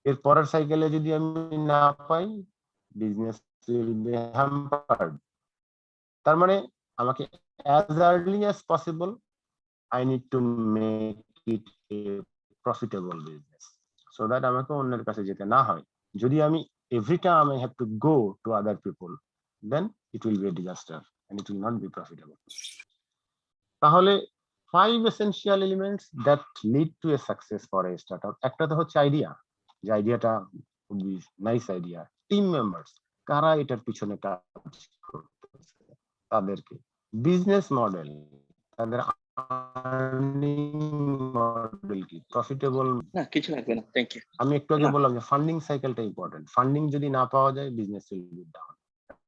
এর পরের সাইকেলে যদি আমি না পাই, বিজনেস উইল বি হ্যাম্পার্ড। তার মানে আমাকে as early as possible I need to make it a profitable business so that আমাকে অন্যের কাছে যেতে না হয়। যদি আমি every time I have to go to other people, then it will be a disaster and it will not be profitable. তাহলে 5 essential elements that lead to a success for a startup. একটা তো হচ্ছে idea, যে আইডিয়াটা খুবই nice idea. Team members, কারা এটার পিছনে কাজ করতেছে তাদেরকে। বিজনেস মডেল, তাদের আর্নিং মডেল কি, প্রফিটেবল না কিছু লাগবে না, থ্যাংক ইউ। আমি একটু আগে বললাম যে ফান্ডিং সাইকেলটা ইম্পর্টেন্ট। ফান্ডিং যদি না পাওয়া যায়, business will be down.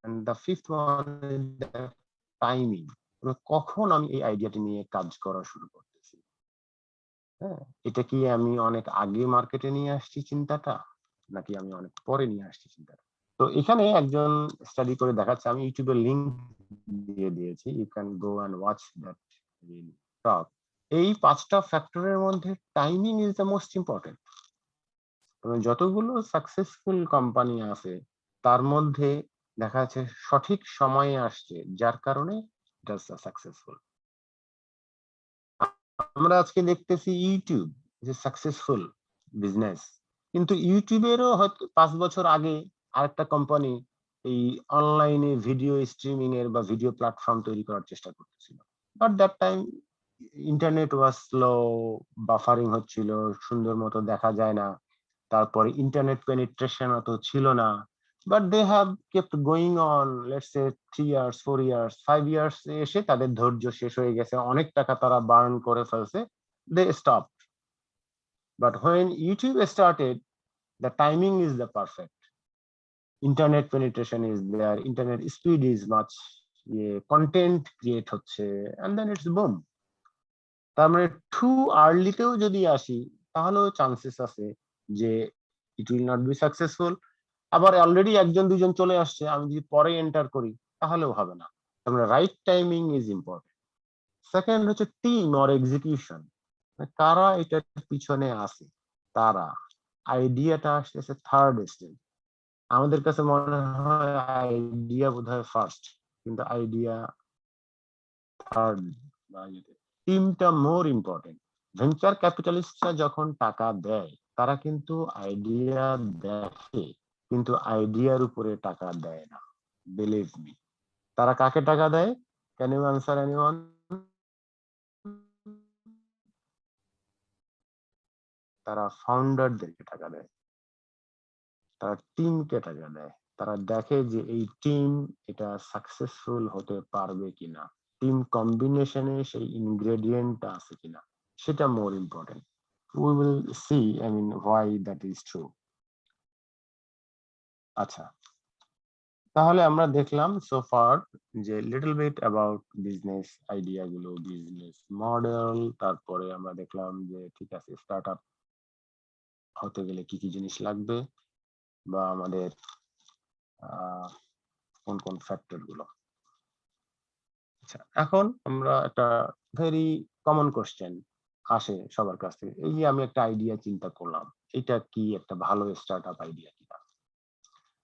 And the fifth one is the timing. কখন আমি এই আইডিয়াটি নিয়ে কাজ করা শুরু করতেছি। হ্যাঁ, এটা কি আমি অনেক আগে মার্কেটে নিয়ে আসছি চিন্তাটা, নাকি আমি অনেক পরে নিয়ে আসছি চিন্তাটা। তো এখানে একজন স্টাডি করে দেখাচ্ছে, আমি ইউটিউবের লিংক দিয়ে দিয়েছি, you can go and watch that talk. এই 5টা ফ্যাক্টরের মধ্যে timing is the most important. যতগুলো সাকসেসফুল কোম্পানি আছে তার মধ্যে দেখা যাচ্ছে সঠিক সময়ে আসছে, যার কারণে এটা সাকসেসফুল। আমরা আজকে দেখতেছি ইউটিউব যে সাকসেসফুল বিজনেস, কিন্তু ইউটিউবেরও হয়তো 5 বছর আগে আরেকটা কোম্পানি এই অনলাইনে ভিডিও স্ট্রিমিং এর বা ভিডিও প্ল্যাটফর্ম তৈরি করার চেষ্টা করতেছিল, but that time internet was slow, buffering হচ্ছিল, সুন্দর মতো দেখা যায় না, তারপরে ইন্টারনেট পেনিট্রেশন অত ছিল না, but they have kept going on, let's say 3 years 4 years 5 years এসে তাদের ধৈর্য শেষ হয়ে গেছে, অনেক টাকা তারা বার্ন করে ফেলছে, they stop. But when YouTube started, the timing is the perfect. Internet penetration is there, internet speed is much, content create হচ্ছে, and then it's boom. তার মানে টু আর্লিতেও যদি আসি তাহলেও চান্সেস আছে যে it will not be successful. আবার already একজন দুজন চলে আসছে, আমি যদি পরে এন্টার করি তাহলেও হবে না। তার মানে right timing is important. Second হচ্ছে টিম অর এক্সিকিউশন, কারা এটার পিছনে আছে, তারা, আইডিয়াটা আসতেছে থার্ড স্টেজ। আমাদের কাছে মনে হয় আইডিয়া বোধহয় ফার্স্ট, কিন্তু আইডিয়া থার্ড, টিমটা মোর ইম্পর্টেন্ট। ভেঞ্চার ক্যাপিটালিস্টরা যখন টাকা দেয় তারা কিন্তু আইডিয়া দেখে, কিন্তু আইডিয়ার উপরে টাকা দেয় না, বিলিভ মি। তারা কাকে টাকা দেয়? Can you answer anyone? তারা ফাউন্ডারদেরকে টাকা দেয়, তারা টিমকে টাকা দেয়, তারা দেখে যে এই টিম এটা সাকসেসফুল হতে পারবে কিনা, টিম কম্বিনেশনে সেই ইনগ্রেডিয়েন্টটা আছে কিনা, সেটা more important. We will see, I mean, why that is true. আচ্ছা, তাহলে আমরা দেখলাম সো ফার যে little bit about business idea গুলো, বিজনেস মডেল, তারপরে আমরা দেখলাম যে ঠিক আছে স্টার্টআপ হতে গেলে কি কি জিনিস লাগবে বা আমাদের কোন কোন ফ্যাক্টর গুলো। আচ্ছা, এখন আমরা একটা ভেরি কমন কোশ্চেন আসে সবার কাছ থেকে, এই যে আমি একটা আইডিয়া চিন্তা করলাম, এটা কি একটা ভালো স্টার্টআপ আইডিয়া কিনা,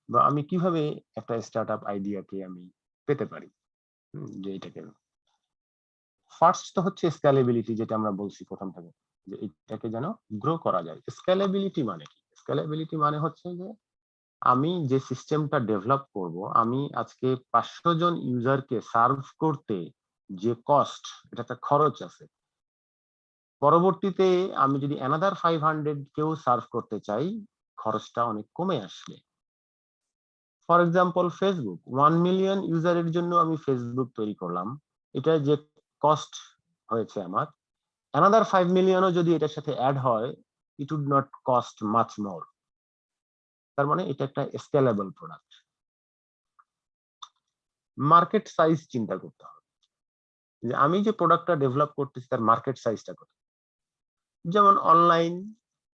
বা আমি কিভাবে একটা স্টার্টআপ আইডিয়াকে আমি পেতে পারি, যে এটাকে ফার্স্ট তো হচ্ছে স্কেলেবিলিটি, যেটা আমরা বলছি প্রথম থেকে, যে এটাকে যেন গ্রো করা যায়। স্কেলেবিলিটি মানে কি? স্কেলেবিলিটি মানে হচ্ছে যে আমি যে সিস্টেমটা ডেভেলপ করব, আমি আজকে 500 জন ইউজারকে সার্ভ করতে যে কস্ট, এটা একটা খরচ আছে, পরবর্তীতে আমি যদি অ্যানাদার 500 কেউ সার্ভ করতে চাই, খরচটা অনেক কমে আসবে। ফর এক্সাম্পল ফেসবুক, 1 মিলিয়ন ইউজারের জন্য আমি ফেসবুক তৈরি করলাম, এটা যে কস্ট হয়েছে আমার, অ্যানাদার 5 মিলিয়নও যদি এটার সাথে অ্যাড হয়, it would not cost much more. তার মানে এটা একটা স্কেলেবল প্রোডাক্ট। মার্কেট সাইজ চিন্তা করতে হবে, যে আমি যে প্রোডাক্টটা ডেভেলপ করতেছি তার মার্কেট সাইজটা কত। যেমন অনলাইন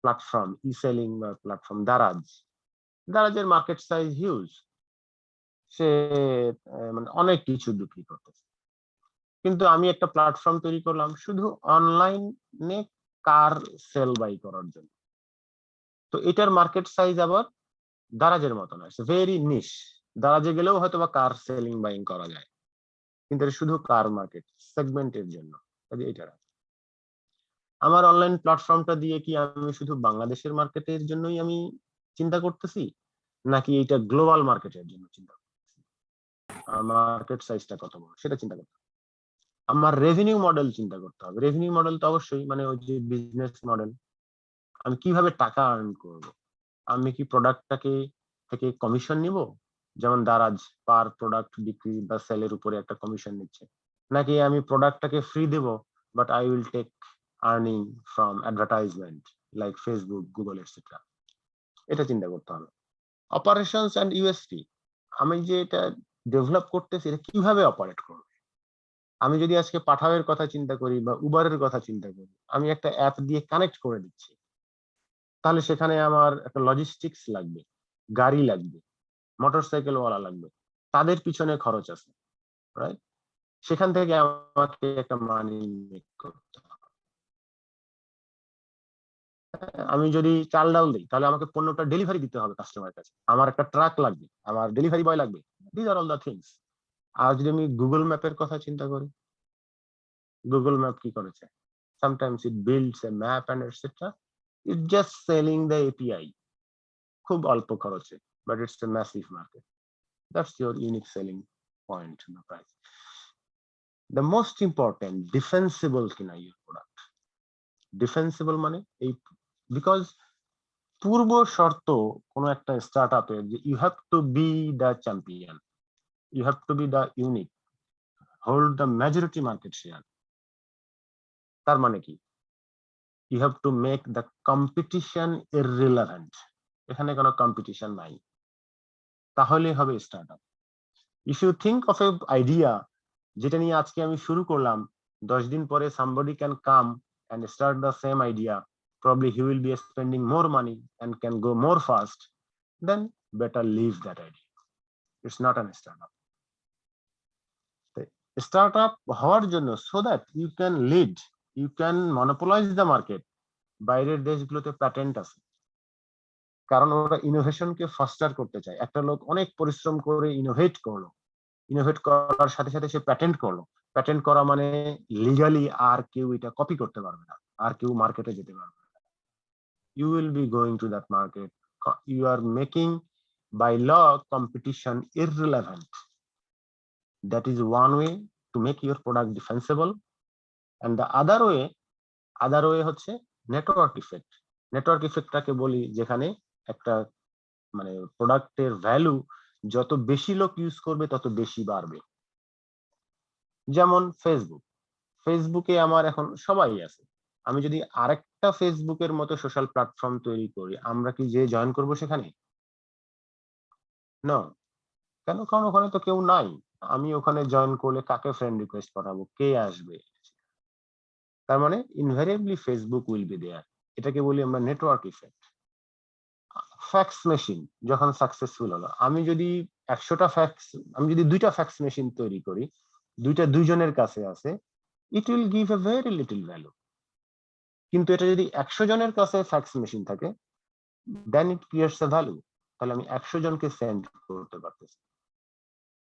প্ল্যাটফর্ম, ই সেলিং বা প্ল্যাটফর্ম দারাজের মার্কেট সাইজ হিউজ, সে মানে অনেক কিছু বিক্রি করতেছে। কিন্তু আমি একটা প্ল্যাটফর্ম তৈরি করলাম শুধু অনলাইনে কার সেল বাই করার জন্য, তো এটার মার্কেট সাইজ আবার দারাজের মতো না, ভেরি নিশ। দারাজে গেলেও হয়তো বা কার সেলিং বাইং করা যায়, কিন্তু এটা শুধু কার মার্কেট সেগমেন্টের জন্য। এটা আমার অনলাইন প্ল্যাটফর্মটা দিয়ে কি আমি শুধু বাংলাদেশের মার্কেটের জন্যই আমি চিন্তা করতেছি, নাকি এটা গ্লোবাল মার্কেটের জন্য চিন্তা করতেছি? মার্কেট সাইজটা কত বড় সেটা চিন্তা করতে হবে। আমার রেভিনিউ মডেল চিন্তা করতে হবে। রেভিনিউ মডেল তো অবশ্যই, মানে ওই যে বিজনেস মডেল, আমি কিভাবে টাকা আর্ন করব। আমি কি প্রোডাক্টটাকে থেকে কমিশন নিব, যেমন দারাজ পার প্রোডাক্ট বিক্রি বা সেলের উপরে একটা কমিশন নিচ্ছে, নাকি আমি প্রোডাক্টটাকে ফ্রি দেব but I will take earning from advertisement like Facebook, Google etcetera. এটা চিন্তা করতে হবে। অপারেশনস এন্ড ইউএসপি, আমি যে এটা ডেভেলপ করতেছি এটা কিভাবে অপারেট করবে। আমি যদি আজকে পাঠাওয়ের কথা চিন্তা করি বা উবারের কথা চিন্তা করি, আমি একটা অ্যাপ দিয়ে কানেক্ট করে দিচ্ছি, তাহলে সেখানে আমার একটা লজিস্টিক্স লাগবে, গাড়ি লাগবে, মোটরসাইকেল ওয়ালা লাগবে, তাদের পিছনে খরচ আছে, রাইট? সেখান থেকে আমাকে একটা মানি মেক করতে হবে। আমি যদি চাল ডাল দিই, তাহলে আমাকে পণ্যটা ডেলিভারি দিতে হবে কাস্টমারের কাছে, আমার একটা ট্রাক লাগবে, আমার ডেলিভারি বয় লাগবে। This are all the things. আর যদি আমি গুগল ম্যাপের কথা চিন্তা করি, গুগল ম্যাপ কি করেছে? Sometimes it builds a map and etc. It's just selling the API. খুব অল্প খরচে, but it's a massive market. That's your unique selling point in the price. The most important, defensible কিনা your product. Defensible মানে এই, because পূর্ব শর্ত কোন একটা স্টার্টআপে যে you have to be the champion, you have to be the unique, hold the majority market share. তার মানে কি? You have to make the competition irrelevant. এখানে কোনো কম্পিটিশন নাই, তাহলে হবে startup. If you think of a idea যেটা নিয়ে আজকে আমি শুরু করলাম, 10 দিন পরে somebody can come and start the same idea, probably he will be spending more money and can go more fast, then better leave that idea. It's not an startup. Startup হওয়ার জন্য, so that you can lead, you can monopolize the market. বাইরের দেশগুলোতে patent আছে, কারণ ওরা ইনোভেশনকে ফাস্টার করতে চায়। একটা লোক অনেক পরিশ্রম করে ইনোভেট করলো, ইনোভেট করার সাথে সাথে সে প্যাটেন্ট করলো। প্যাটেন্ট করা মানে লিগালি আর কেউ এটা কপি করতে পারবে না, আর কেউ মার্কেটে যেতে পারবে না। You will be going to that market. You are making by law competition irrelevant. That is one way to make your product defensible. And the other way হচ্ছে নেটওয়ার্ক ইফেক্ট। নেটওয়ার্ক ইফেক্টটাকে বলি যেখানে একটা মানে প্রোডাক্টের ভ্যালু যত বেশি লোক use করবে তত বেশি বাড়বে। যেমন ফেসবুকে আমার এখন সবাই আছে, আমি যদি আরেকটা ফেসবুকের মতো সোশ্যাল প্ল্যাটফর্ম তৈরি করি, আমরা কি যে জয়েন করব সেখানে? না, কেন? কারণ ওখানে তো কেউ নাই। আমি ওখানে জয়েন করলে কাকে ফ্রেন্ড রিকোয়েস্ট পাঠাবো, কে আসবে? তার মানে invariably Facebook will be there. এটাকে বলি আমরা নেটওয়ার্ক ইফেক্ট। ফ্যাক্স মেশিন যখন সাকসেসফুল হলো, আমি যদি 2টা ফ্যাক্স মেশিন তৈরি করি, দুইজনের কাছে আছে, it will give a very little value. কিন্তু এটা যদি 100 জনের কাছে ফ্যাক্স মেশিন থাকে, দেন ইট ক্রিয়েটস এ ভ্যালু। তাহলে আমি 100 জনকে সেন্ড করতে পারতেছি।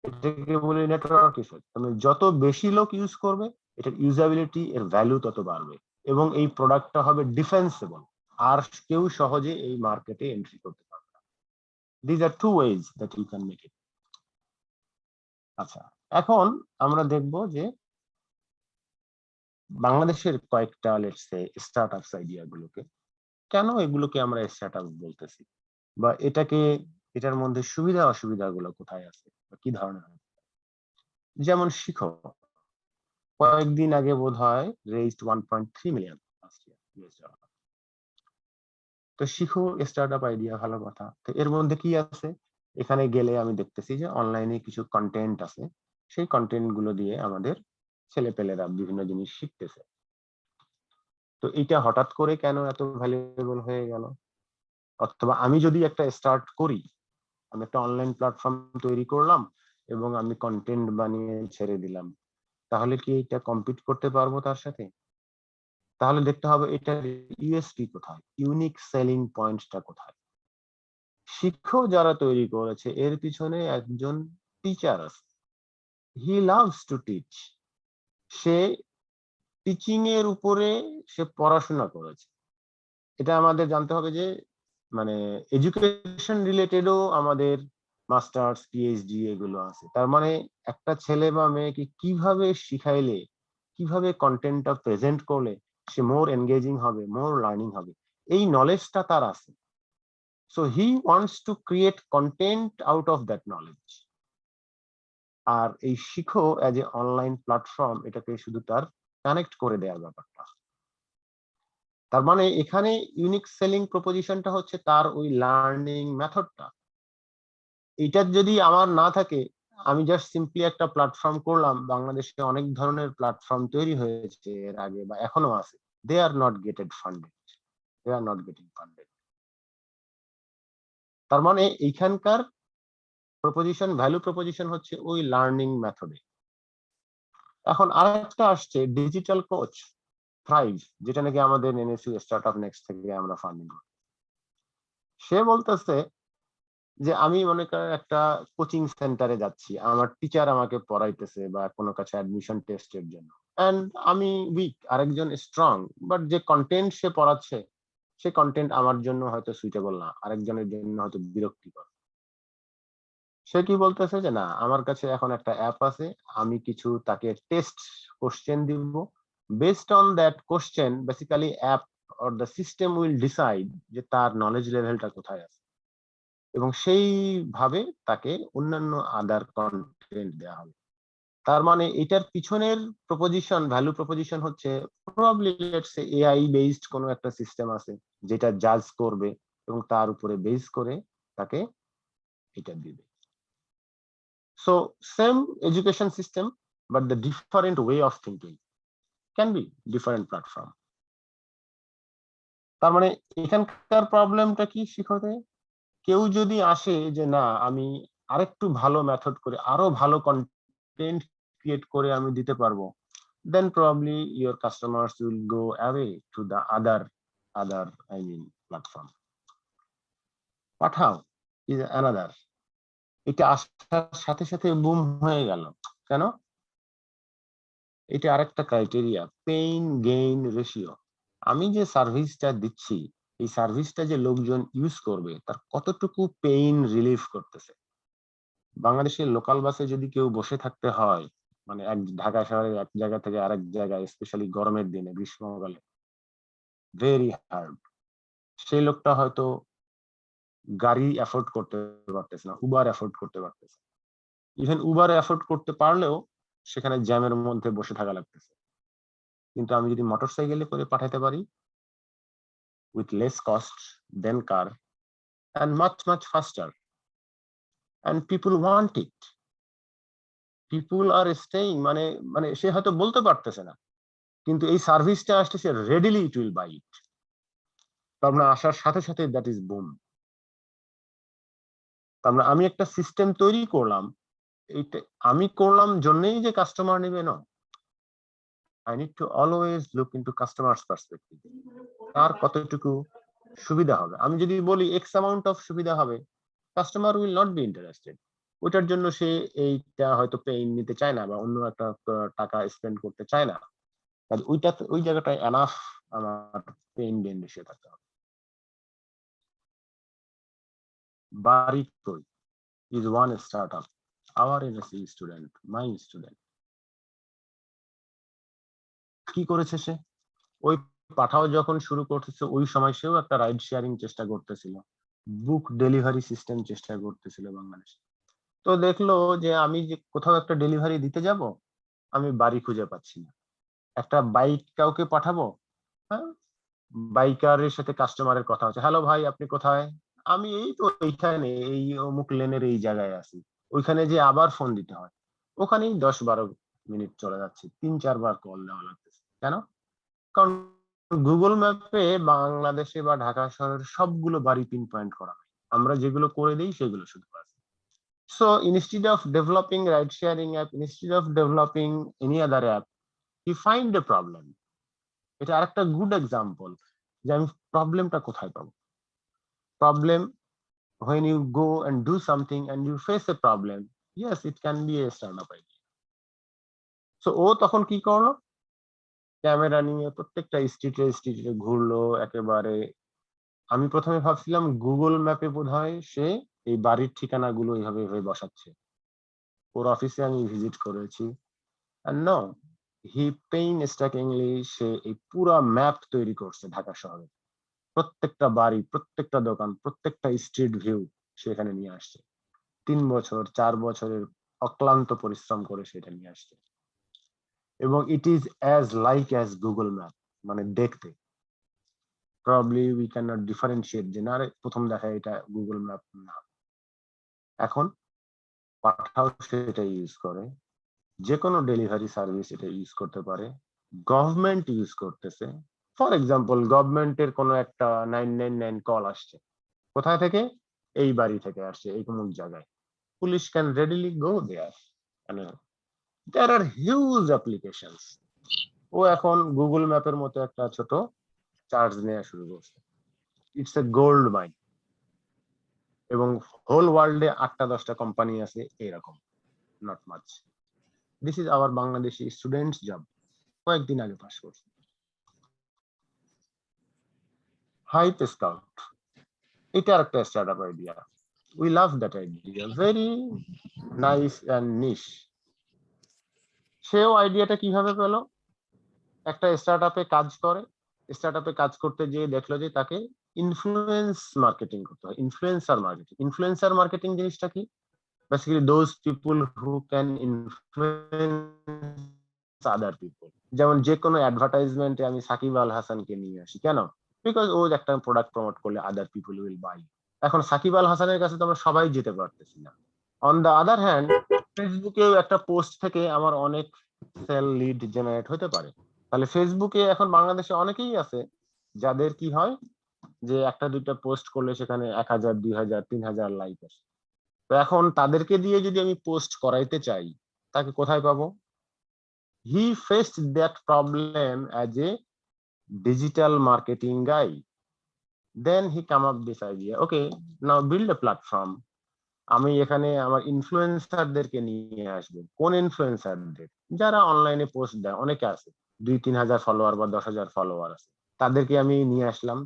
এটাকে বলি নেটওয়ার্ক ইফেক্ট। মানে যত বেশি লোক ইউজ করবে, এটার ইউজাবিলিটি, এর ভ্যালু তত বাড়বে, এবং এই প্রোডাক্টটা হবে ডিফেন্সিবল, আর কেউ সহজে এই মার্কেটে এন্ট্রি করতে পারবে না। These are two ways that you can make it. আচ্ছা, এখন আমরা দেখব যে বাংলাদেশের কয়েকটা লেটস সে স্টার্টআপস আইডিয়া গুলোকে, কেন এগুলোকে আমরা স্টার্টআপ বলতেছি, বা এটার মধ্যে সুবিধা অসুবিধা গুলো কোথায় আছে, বা কি ধরনের। যেমন শিখো, কয়েকদিন আগে বোধহয় রেজড 1.3 মিলিয়ন US ডলার। তো শিখো স্টার্টআপ আইডিয়া, ভালো কথা। তো এর মধ্যে কি আছে? এখানে গেলে আমি দেখতেছি যে অনলাইনে কিছু কন্টেন্ট আছে, সেই কন্টেন্ট গুলো দিয়ে আমাদের ছেলেপেলেরা বিভিন্ন জিনিস শিখতেছে। তো এটা হঠাৎ করে কেন এত ভ্যালুয়েবল হয়ে গেল? অথবা আমি যদি একটা স্টার্ট করি, আমি একটা অনলাইন প্ল্যাটফর্ম তৈরি করলাম এবং আমি কন্টেন্ট বানিয়ে ছেড়ে দিলাম, তাহলে কি এটা কম্পিট করতে পারবো তার সাথে? তাহলে দেখতে হবে এটার ইউএসপি কোথায়, ইউনিক সেলিং পয়েন্টটা কোথায়। শিক্ষক যারা তৈরি করেছে, এর পিছনে একজন টিচার আছে, he loves to teach. Say teaching এর উপরে সে পড়াশোনা করেছে। এটা আমাদের জানতে হবে যে মানে এডুকেশন রিলেটেডও আমাদের মাস্টার্স, পিএইচডি এগুলো আছে। তার মানে একটা ছেলে বা মেয়েকে কিভাবে শিখাইলে, কিভাবে কন্টেন্টটা প্রেজেন্ট করলে সে মোর এনগেজিং হবে, মোর লার্নিং হবে, এই নলেজটা তার আছে। So he wants to create content out of that knowledge. আর এই Shikho as a online platform এটাকে শুধু তার কানেক্ট করে দেওয়ার ব্যাপারটা। তার মানে এখানে ইউনিক সেলিং প্রপোজিশনটা হচ্ছে তার ওই লার্নিং মেথডটা। এটা যদি আমার না থাকে, আমি জাস্ট সিম্পলি একটা প্ল্যাটফর্ম করলাম, বাংলাদেশে অনেক ধরনের প্ল্যাটফর্ম তৈরি হয়েছে এর আগে বা এখনো আছে, they are not getted funded, they are not getting funded. তার মানে এইখানকার প্রপোজিশন, ভ্যালু প্রপোজিশন হচ্ছে ওই লার্নিং মেথডে। এখন আরেকটা আসছে ডিজিটাল কোচ থ্রাইভ, যেটা নাকি আমাদের এনএসইউ স্টার্টআপ নেক্সট থেকে আমরা ফান্ডিং করি। সে বলতেছে যে আমি মনে করেন একটা কোচিং সেন্টারে যাচ্ছি, আমার টিচার আমাকে পড়াইতেছে বা কোনো কাছে অ্যাডমিশন টেস্টের জন্য, এন্ড আমি উইক, আরেকজন স্ট্রং, বাট যে কন্টেন্ট সে পড়াচ্ছে সে কন্টেন্ট আমার জন্য হয়তো সুইটেবল না, আরেকজনের জন্য হয়তো বিরক্তিকর। সে কি বলতেছে যে না, আমার কাছে এখন একটা অ্যাপ আছে, আমি কিছু তাকে টেস্ট কোশ্চেন দিব, based on that question basically app or the system will decide যে তার নলেজ লেভেলটা কোথায় আছে, এবং সেইভাবে তাকে অন্যান্য আদার কন্টেন্ট দেওয়া হবে। তার মানে এটার পিছনের প্রপোজিশন, ভ্যালু প্রপোজিশন হচ্ছে probably let's say AI based কোনো একটা সিস্টেম আছে যেটা জাজ করবে এবং তার উপরে বেস করে তাকে এটা দিবে। So same education system, but the different way of thinking can be different platform. তার মানে এখানকার প্রবলেমটা কি শিখতে, কেউ যদি আসে যে না আমি আরেকটু ভালো মেথড করে আরো ভালো কন্টেন্ট ক্রিয়েট করে আমি দিতে পারবো, then probably your customers will go away to the other platform. Pathao is another, এটা আসার সাথে সাথে বুম হয়ে গেল কেন? এটা আরেকটা ক্রাইটেরিয়া, পেইন গেইন রেশিও। আমি যে সার্ভিসটা দিচ্ছি, এই সার্ভিসটা যে লোকজন ইউজ করবে তার কতটুকু পেইন রিলিফ করতেছে। বাংলাদেশের লোকাল বাসে যদি কেউ বসে থাকতে হয়, মানে ঢাকা শহরের এক জায়গা থেকে আরেক জায়গায়, স্পেশালি গরমের দিনে, গ্রীষ্মকালে, ভেরি হার্ড। সেই লোকটা হয়তো গাড়ি অ্যাফোর্ড করতে পারতেছে না, উবার অ্যাফোর্ড করতে পারতেছে। ইভেন উবার অ্যাফোর্ড করতে পারলেও সেখানে জ্যামের মধ্যে বসে থাকা লাগতেছে। কিন্তু আমি যদি মোটরসাইকেলে করে পাঠাতে পারি with less cost than car and much faster, and people want it, people are staying, মানে মানে সে হয়তো বলতে পারতেছে না, কিন্তু এই সার্ভিসটা আসতেছে, রেডিলি ইট উইল বাই ইট। তার মানে আসার সাথে সাথে দ্যাট ইজ বুম। তার মানে আমি একটা সিস্টেম তৈরি করলাম, এইটা আমি করলাম জন্যই যে কাস্টমার নেবে না, I need to always look into customer's perspective, তার কতটুকু সুবিধা হবে। আমি যদি বলি এক্স অ্যামাউন্ট অফ সুবিধা হবে, customer will not be interested, ওইটার জন্য সে এইটা হয়তো পেইন নিতে চায় না বা অন্য একটা টাকা স্পেন্ড করতে চায় না। ওইটা ওই জায়গাটায় এনাফ আমার পেইন গেইন রেশিও থাকতে হবে। বাড়ি কই is one startup, our NSE student, my student, কি করেছে সে? ওই পাঠাও যখন শুরু করতেছে ওই সময় সেও একটা রাইড শেয়ারিং চেষ্টা করতেছিল, বুক ডেলিভারি সিস্টেম চেষ্টা করতেছিল বাংলাদেশে। তো দেখলো যে আমি যে কোথাও একটা ডেলিভারি দিতে যাব, আমি বাড়ি খুঁজে পাচ্ছি না। একটা বাইক কাউকে পাঠাবো, হ্যাঁ, বাইকারের সাথে কাস্টমারের কথা হচ্ছে, হ্যালো ভাই আপনি কোথায়? আমি এই তো এইখানে, এই অমুক লেনের এই জায়গায় আছি। ওইখানে যে আবার ফোন দিতে হয়, ওখানেই 10-12 মিনিট চলে যাচ্ছে, 3-4 বার কল দেওয়া লাগতেছে। কেন? কারণ গুগল ম্যাপে বাংলাদেশে বা ঢাকা শহরের সবগুলো বাড়ি পিন পয়েন্ট করা হয়, আমরা যেগুলো করে দিই সেগুলো শুধু আছে। So instead of developing ride sharing app, instead of developing any other app, you find the problem. এটা আরেকটা গুড এক্সাম্পল যে আমি প্রবলেমটা কোথায় পাবো। Problem when you go and do something and you face a problem, yes it can be a startup idea. So ও তখন কি করলো, ক্যামেরা নিয়ে প্রত্যেকটা স্ট্রিটে ঘুরলো একেবারে। আমি প্রথমে ভাবছিলাম গুগল ম্যাপে বোধহয় সে এই বাড়ির ঠিকানাগুলো এইভাবে বসাচ্ছে, ওর অফিসে আমি ভিজিট করেছি, and no, he painstakingly সে এই পুরো ম্যাপ তৈরি করছে ঢাকা শহরে, প্রত্যেকটা বাড়ি, প্রত্যেকটা দোকান, প্রত্যেকটা স্ট্রিট ভিউ সেখানে নিয়ে আসছে। 3-4 বছরের অক্লান্ত পরিশ্রম করে সেটা নিয়ে আসছে, এবং it is as like as Google map, মানে দেখতে probably we can not differentiate যে না রে প্রথম দেখা এটা গুগল ম্যাপ না। এখন পাঠাও সেটা ইউজ করে, যে কোনো ডেলিভারি সার্ভিস এটা ইউজ করতে পারে, গভর্নমেন্ট ইউজ করতেছে। ফর এক্সাম্পল গভর্নমেন্টের কোনো একটা 999 কল আসছে, কোথায় থেকে? এই বাড়ি থেকে আসছে এই কোন জায়গায়, পুলিশ ক্যান রেডিলি গো দেয়ার, মানে দেয়ার আর হিউজ অ্যাপ্লিকেশনস। ও এখন গুগল ম্যাপের মতো একটা ছোট চার্জ নেওয়া শুরু করছে, ইটস এ গোল্ড মাইন। এবং হোল ওয়ার্ল্ডে 8টা-10টা কোম্পানি আছে এরকম, not much. This is our Bangladeshi students job, কয়েকদিন আগে পাস করছে। হাইপ স্কাউট, এটা একটা startup idea. We love that idea, very nice and niche. সেও আইডিয়াটা কিভাবে পেলো? একটা স্টার্টআপে কাজ করে, স্টার্টআপে কাজ করতে গিয়ে দেখলো যে তাকে ইনফ্লুয়েন্স মার্কেটিং করতে হয়। ইনফ্লুয়েন্সার মার্কেটিং, ইনফ্লুয়েন্সার মার্কেটিং জিনিসটা কি? Basically those people who can influence other people. যেমন যে কোনো অ্যাডভার্টাইজমেন্টে আমি সাকিব আল হাসানকে নিয়ে আসি, কেন? বিকজ ও একটা প্রোডাক্ট প্রমোট করলে আদার পিপল উইল বাই। এখন সাকিব আল হাসানের কাছে তো আমরা সবাই যেতে পারতেছি না। অন দা আদার হ্যান্ড, ফেসবুকেও একটা পোস্ট থেকে আমার অনেক সেল লিড জেনারেট হতে পারে। তাহলে ফেসবুকে এখন বাংলাদেশে অনেকেই আছে যাদের কি হয় যে একটা দুইটা পোস্ট করলে সেখানে 1000, 2000, 3000 লাইক আসে। তো এখন তাদেরকে দিয়ে যদি আমি পোস্ট করাইতে চাই, তাকে কোথায় পাবো? He faced that problem as a digital marketing guy. Then he come up this idea, okay, now build a platform. আমি এখানে আমার ইনফ্লুয়েন্সারদেরকে নিয়ে আসবো। কোন ইনফ্লুয়েন্সারদের? যারা অনলাইনে পোস্ট দেয়, অনেকে আছে 2-3 হাজার ফলোয়ার বা 10,000 ফলোয়ার আছে, তাদেরকে আমি নিয়ে আসলাম।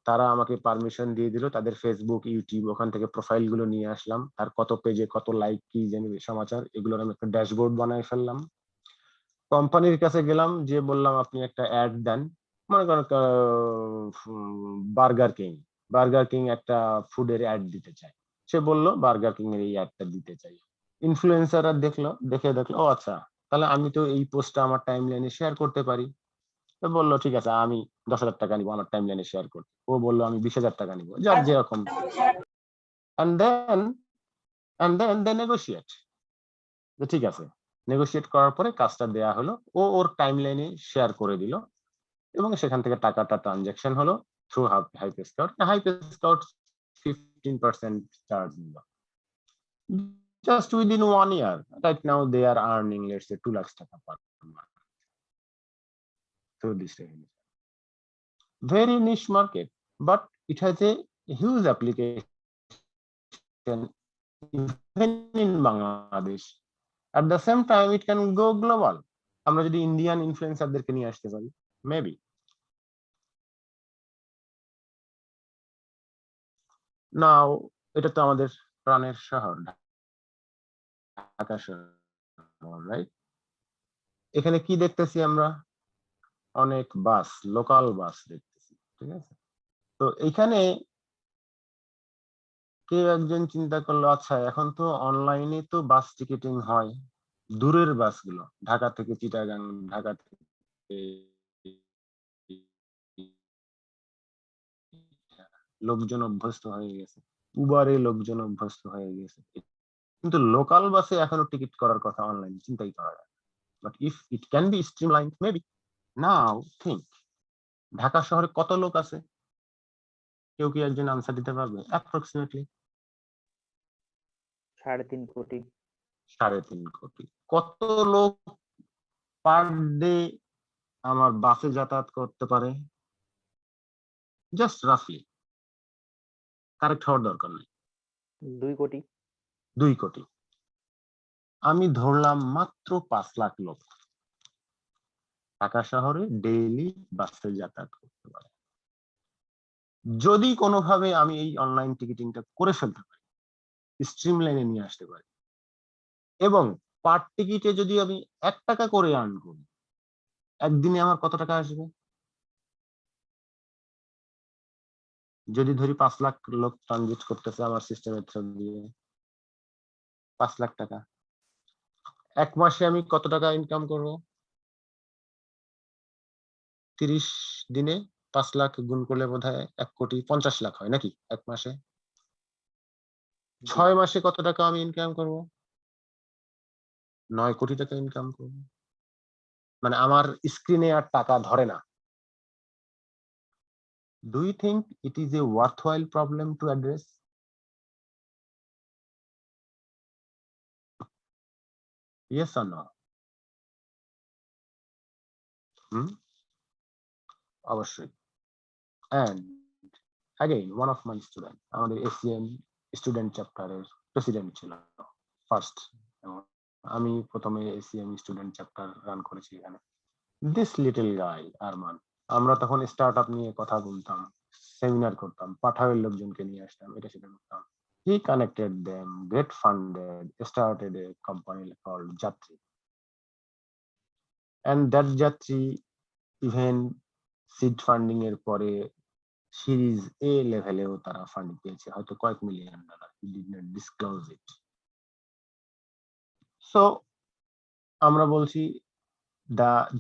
তারা আমাকে পারমিশন দিয়ে দিল, তাদের ফেসবুক, ইউটিউব ওখান থেকে প্রোফাইল গুলো নিয়ে আসলাম, আর কত পেজে কত লাইক, কি জানি সমাচার, এগুলোর আমি একটা ড্যাশবোর্ড বানাই ফেললাম। কোম্পানির কাছে গেলাম, যে বললাম আপনি একটা অ্যাড দেন, মনে করেন বার্গার কিং একটা ফুডের অ্যাড দিতে চায়। সে বলল বার্গার কিং এর এই অ্যাডটা দিতে চাই। ইনফ্লুয়েন্সাররা দেখলো, ও আচ্ছা, তাহলে আমি তো এই পোস্টটা আমার টাইম লাইনে শেয়ার করতে পারি। তো বললো ঠিক আছে, আমি 10,000 টাকা নিবো আমার টাইম লাইনে শেয়ার করতে। ও বললো আমি 20,000 টাকা নিবো, যার যেরকম। and then they negotiate, ঠিক আছে। নেগোশিয়েট করার পরে কাজটা দেয়া হলো, ও ওর টাইম লাইনে শেয়ার করে দিল, এবং সেখান থেকে টাকাটা ট্রানজাকশন হলো through hype scout. Hype scout 15% charge নিল। Just within 1 year, right now they are earning, let's say, 2 lakh taka per month through this revenue. Very niche market, but it has a huge application even in Bangladesh. At the same time, it can go global. আমরা যদি Indian ইনফ্লুয়েন্সারদেরকে নিয়ে আসতে পারি, maybe. নাও এটা তো আমাদের প্রাণের শহর ঢাকা শহর, রাইট? এখানে কি দেখতেছি আমরা? অনেক বাস, লোকাল বাস দেখতেছি, ঠিক আছে। তো এখানে কেউ একজন চিন্তা করলো, আচ্ছা এখন তো অনলাইনে তো বাস টিকিটিং হয়, দূরের বাসগুলো, ঢাকা থেকে চিটাগাং, ঢাকা থেকে লোকজন অভ্যস্ত হয়ে গেছে, উবারে লোকজন অভ্যস্ত হয়ে গেছে, কিন্তু লোকাল বাসে এখনো টিকিট করার কথা অনলাইনে চিন্তাই করা যায়। But if it can be streamlined, maybe. Now think, Dhaka শহরে কত লোক আছে? কেউ কি একজন আনসার দিতে পারবে? অ্যাপ্রক্সিমেটলি 3.5 কোটি। 3.5 কোটি। কত লোক পার ডে আমার বাসে যাতায়াত করতে পারে? জাস্ট রাফলি, কারেক্ট হওয়ার দরকার নেই। 2 কোটি। 2 কোটি। আমি ধরলাম মাত্র 5 লাখ লোক ঢাকা শহরে ডেইলি বাসে যাতায়াত করতে পারে। যদি কোনোভাবে আমি এই অনলাইন টিকিটিংটা করে ফেলতে পারি, স্ট্রিমলাইনে নিয়ে আসতে পারি, এবং পার টিকিটে যদি আমি 1 টাকা করে আর্ন করি, একদিনে আমার কত টাকা আসবে? যদি ধরি 5 লাখ লোক ট্রানজিট করতেছে আমার সিস্টেমের থ্রু দিয়ে, 5 লাখ টাকা, 1 মাসে আমি কত টাকা ইনকাম করব? 30 দিনে 5 লাখ গুণ করলে বোধহয় 1 কোটি 50 লাখ হয় নাকি 1 মাসে? 6 মাসে কত টাকা আমি ইনকাম করব? 9 কোটি টাকা ইনকাম করব। মানে আমার স্ক্রিনে আর টাকা ধরে না। Do you think it is a worthwhile problem to address? Yes or no? অবশ্যই। And again, one of my student, আমাদের এসিএম স্টুডেন্ট চ্যাপ্টারের প্রেসিডেন্ট ছিল ফার্স্ট। আমি প্রথমে এসিএম স্টুডেন্ট চ্যাপ্টার রান করেছি এখানে। দিস লিটল গাই আরমান, আমরা তখন স্টার্টআপ নিয়ে কথা বলতাম, সেমিনার করতাম, পাঠাওয়ের লোকজনকে নিয়ে আসতাম, এটা সেটা করতাম। He connected them, get funded, started a company called Jatri. And that Jatri even seed funding এর পরে সিরিজ এ লেভেলেও তারা ফান্ডিং পেয়েছে, হয়তো কয়েক million dollar. He did not disclose it. So আমরা বলছি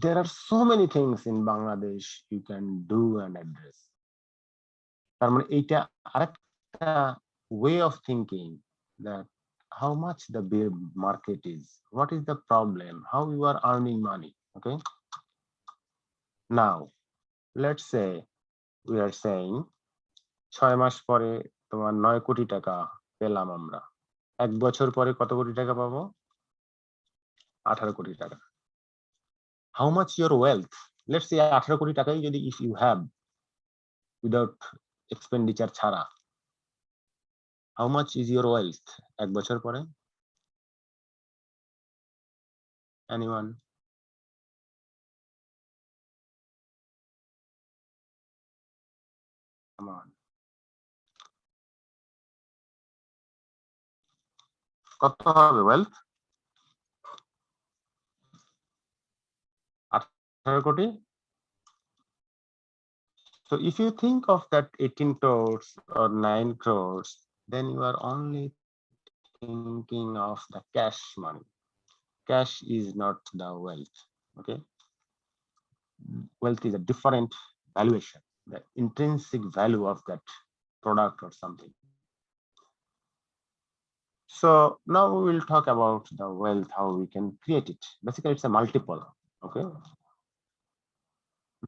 there are so many things in Bangladesh you can do and address. তার মানে এইটা আরেকটা way of thinking that how much the beer market is, what is the problem, how you are earning money. Okay, now let's say we are saying 6 মাস পরে তোমার 9 কোটি টাকা পেলাম আমরা, 1 বছর পরে কত কোটি টাকা পাবো? 18 কোটি টাকা। How much your wealth? Let's say 18 কোটি টাকাই যদি if you have without expenditure ছাড়া, how much is your wealth 1 বছর পরে? Anyone? Come on. কত হবে wealth? 18 কোটি? So if you think of that 18 crores or 9 crores, then you are only thinking of the cash money. Cash is not the wealth. Okay, wealth is a different valuation, the intrinsic value of that product or something. So now we will talk about the wealth, how we can create it. Basically it's a multiple. Okay,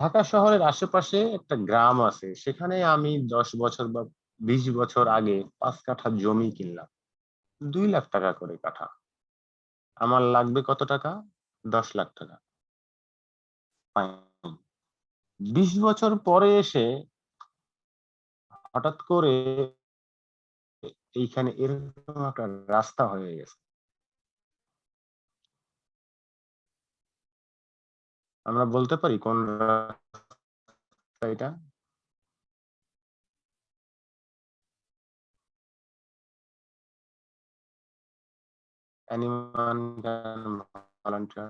Dhaka শহরের আশেপাশে একটা গ্রাম আছে, সেখানে আমি 10 বছর বা 20 বছর আগে 5 কাঠা জমি কিনলাম 2 লাখ টাকা করে কাঠা। আমার লাগবে কত টাকা? 10 লাখ টাকা। 20 বছর পরে এসে হঠাৎ করে এইখানে এরকম একটা রাস্তা হয়ে গেছে। আমরা বলতে পারি কোন রাস্তা এটা? Anyone can volunteer?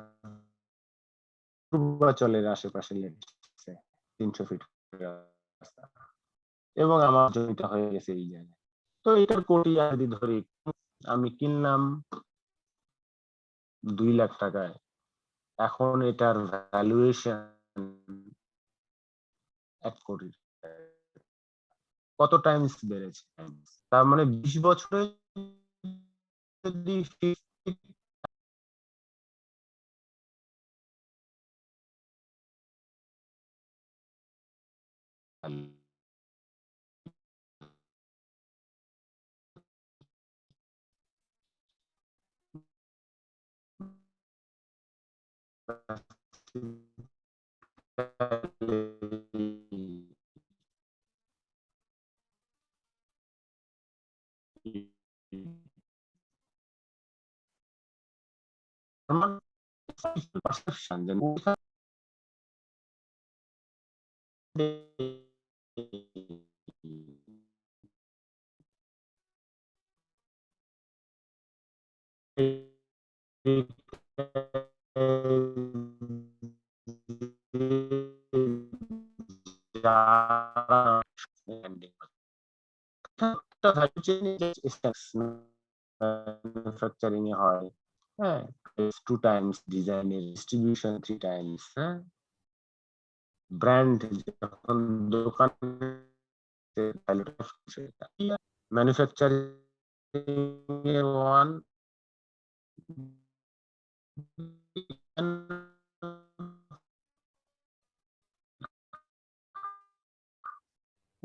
পূর্বাচলের আশেপাশে লেগেছে 300 ফিট রাস্তা, এবং আমার জমিটা হয়ে গেছে এই জায়গায়। তো এটার কোটি যদি ধরি, আমি কিনলাম 2 লাখ টাকায়, এখন এটার ভ্যালুয়েশন 1 কোটি। কত টাইমস বেড়েছে? তার মানে 20 বছরে যদি 50 perception then manufacturing হয়, হ্যাঁ, 2 times design এর distribution 3 times, হ্যাঁ, ব্র্যান্ড যখন দোকানে ম্যানুফ্যাকচারিং এর 1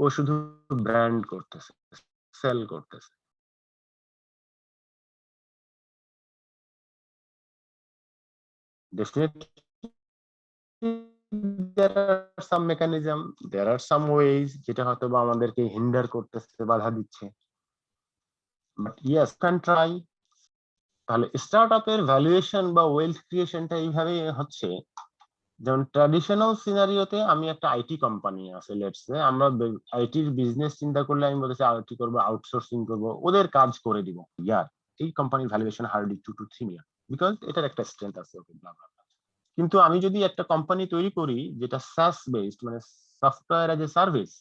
ও শুধু ব্র্যান্ড করতেছে, সেল করতেছে। Definitely there are some mechanism, there are some ways যেটা হয়তো বা আমাদেরকে হিন্ডার করতেছে, বাধা দিচ্ছে, বাট yes can try. তাহলে স্টার্টআপের ভ্যালুয়েশন বা ওয়েলথ ক্রিয়েশনটা এইভাবে হচ্ছে যেমন ট্র্যাডিশনাল সিনারিওতে আমি একটা আইটি কোম্পানি আছে, লেটস সে আমরা আইটির বিজনেস চিন্তা করলে আমি বলতেছি আইটি করবো, আউটসোর্সিং করবো, ওদের কাজ করে দিব, ইয়ার এই কোম্পানির valuation hardly 2 to 3 year, because এটার একটা স্ট্রেংথ আছে, ওকে ব্লা ব্লা। কিন্তু আমি যদি একটা কোম্পানি তৈরি করি যেটা সাস বেসড, মানে সফটওয়্যার এজ এ সার্ভিস,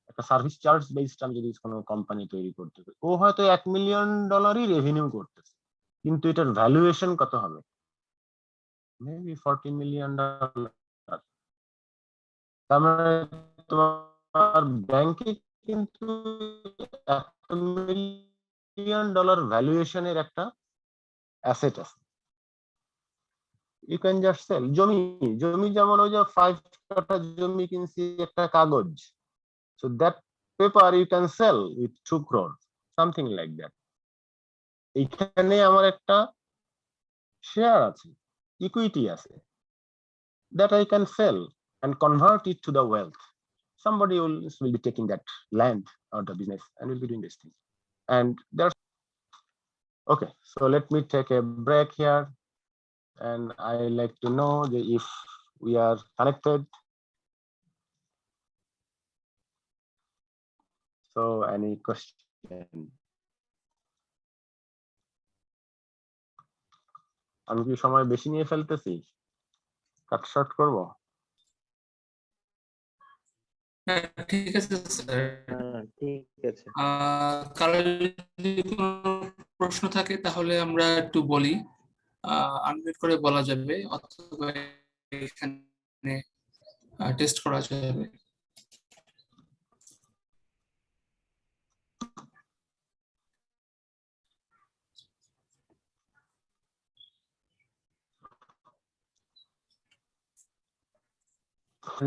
একটা সার্ভিস চার্জ বেসড, আমি যদি কোনো কোম্পানি তৈরি করতে পারি, ও হয়তো $1 মিলিয়ন রেভিনিউ করতেছে, কিন্তু এটার ভ্যালুয়েশন কত হবে? Maybe $40 million. তার মানে তোমার ব্যাংকে কিন্তু $1 মিলিয়ন ভ্যালুয়েশনের একটা অ্যাসেট আছে। You can just sell. জমি যেমন ওই যে 5 কাঠা জমি কিনছি একটা কাগজ, so that paper you can sell with 2 crore, something like that. এইখানে আমার একটা শেয়ার আছে, ইকুইটি আছে, that I can sell and convert it to the wealth. Somebody else will be taking that land or the business and will be doing this thing. And there's okay. So let me take a break here, and I like to know if we are connected. So any question? আমি কি সময় বেশি নিয়ে ফেলতেছি? কাট short করব? হ্যাঁ, ঠিক আছে স্যার। হ্যাঁ ঠিক আছে। কারো যদি কোনো প্রশ্ন থাকে তাহলে আমরা একটু বলি, আনমিউট করে বলা যাবে অথবা এখানে টেস্ট করা যাবে।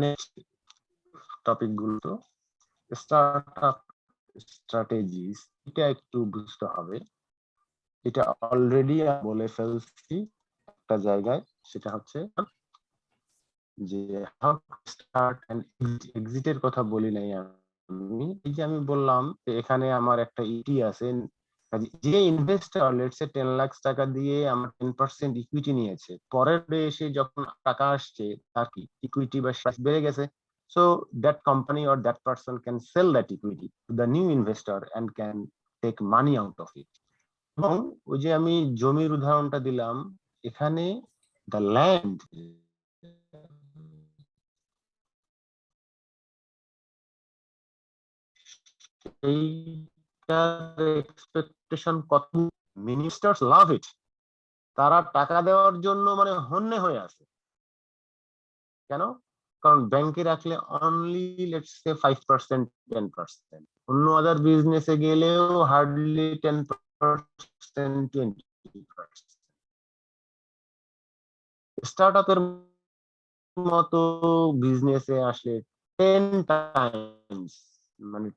নেক্সট টপিক গুলো তো স্টার্টআপ স্ট্র্যাটেজিস, এটা একটু বুঝতে হবে। এটা অলরেডি বলে ফেলছি একটা জায়গায়, সেটা হচ্ছে যে হাউ স্টার্ট এন্ড এক্সিটের কথা বলি নাই আমি। এই যে আমি বললাম যে এখানে আমার একটা ইটি আছে, যে ইনভেস্টর লেটস সে 10 লাখ টাকা দিয়ে আমার 10% ইকুইটি নিয়েছে, পরের ডে এসে যখন টাকা আসছে তার কি ইকুইটি বা শেয়ার বেড়ে গেছে, so that company or that person can sell that equity to the new investor and can take money out of it. এবং ওই যে আমি জমির উদাহরণটা দিলাম, এখানে the land এইটার এক্সপেকটেশন কত, মিনিস্টার্স লাভ ইট, তারা টাকা দেওয়ার জন্য মানে হন্যে হয়ে আছে। কেন? কারণ ব্যাংকে রাখলে অনলি লেটস সে 5% 10%, অন্য আদার বিজনেসে গেলেও হার্ডলি 10% 20%। স্টার্টআপের মতো বিজনেসে আসলে 10 টাইমস, মানে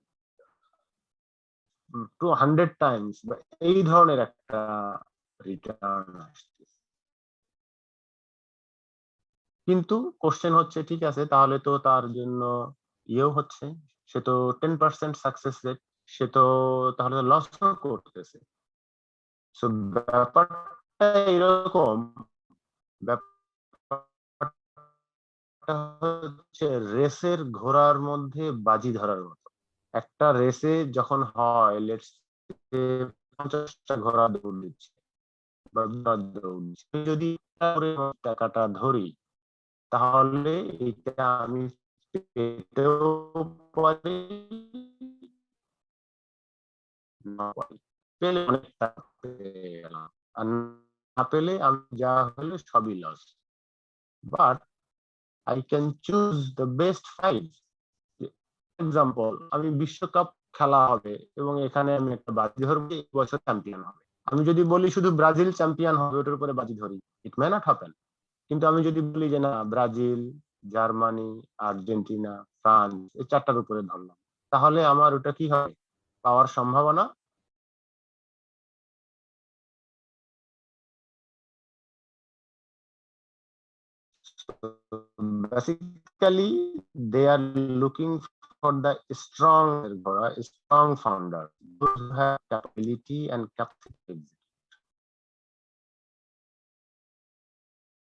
200 টাইমস বা এই ধরনের একটা রিটার্ন আসছে। কিন্তু কোশ্চেন হচ্ছে, ঠিক আছে তাহলে তো তার জন্য ইয়েও হচ্ছে, সে তো 10% সাকসেস রেট, সে তো তাহলে লস করতেছে। সো ব্যাপারটা এরকম, ব্যাপারটা হচ্ছে রেসের ঘোড়ার মধ্যে বাজি ধরার মতো। একটা রেসে যখন হয় লেটস 50টা ঘোড়া দৌড় দিচ্ছে বা দৌড় দিচ্ছে, যদি টাকাটা ধরি তাহলে এটা আমি পেতেও পারি, না পারি। পেলে অনেক টাকা পেয়ে গেলাম, আর না পেলে আমি যা হলে সবই loss. But I can choose the best 5। Example, আমি বিশ্বকাপ খেলা হবে এবং এখানে আমি একটা বাজি ধরবো, এই বছর চ্যাম্পিয়ন হবে। আমি যদি বলি শুধু ব্রাজিল চ্যাম্পিয়ন হবে, ওটার উপরে বাজি ধরি, ইট মে নট হ্যাপেন। কিন্তু আমি যদি বলি যে না, ব্রাজিল, জার্মানি, আর্জেন্টিনা, ফ্রান্স, এই 4টার উপরে ধরলাম, তাহলে আমার ওটা কি হবে, পাওয়ার সম্ভাবনা basically they are looking for the strong founder, those who have capability and capacity.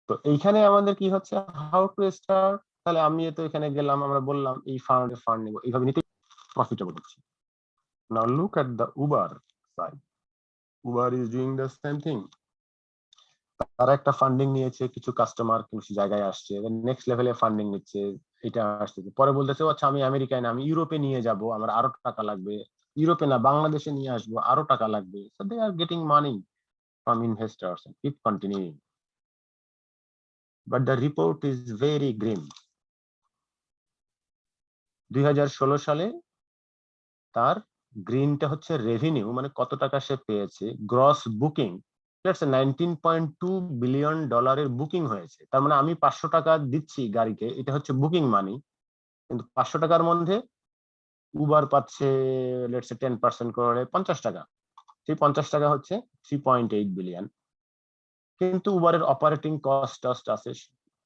তো এইখানে আমাদের কি হচ্ছে, হাউ টু স্টার্ট। তাহলে আমি তো এখানে গেলাম, আমরা বললাম এই ফান্ড নেব, এইভাবে নিতে প্রফিটেবল হচ্ছে। Now look at the Uber side. Uber is doing the same thing. তারা একটা ফান্ডিং নিয়েছে, কিছু কাস্টমার কিছু জায়গায় আসছে, নেক্সট লেভেলে ফান্ডিং নিচ্ছে, এটা আসছে, পরে বলতেছে আচ্ছা আমি আমেরিকায় না, আমি ইউরোপে নিয়ে যাব, আমার আরো টাকা লাগবে, ইউরোপে না বাংলাদেশে নিয়ে আসবো, আরো টাকা লাগবে। So they are getting money from investors and keep continuing. But the report is very grim. 2016 সালে তার গ্রিনটা হচ্ছে রেভিনিউ, মানে কত টাকা সে পেয়েছে, gross booking let's say $19.2 billion booking হয়েছে। তার মানে আমি 500 টাকা দিচ্ছি গাড়িকে, এটা হচ্ছে বুকিং মানি, কিন্তু 500 টাকার মধ্যে উবার পাচ্ছে লেটস সে 10% করে 50 টাকা। সেই 50 টাকা হচ্ছে 3.8 বিলিয়ন। কিন্তু উবারের অপারেটিং কস্ট আছে,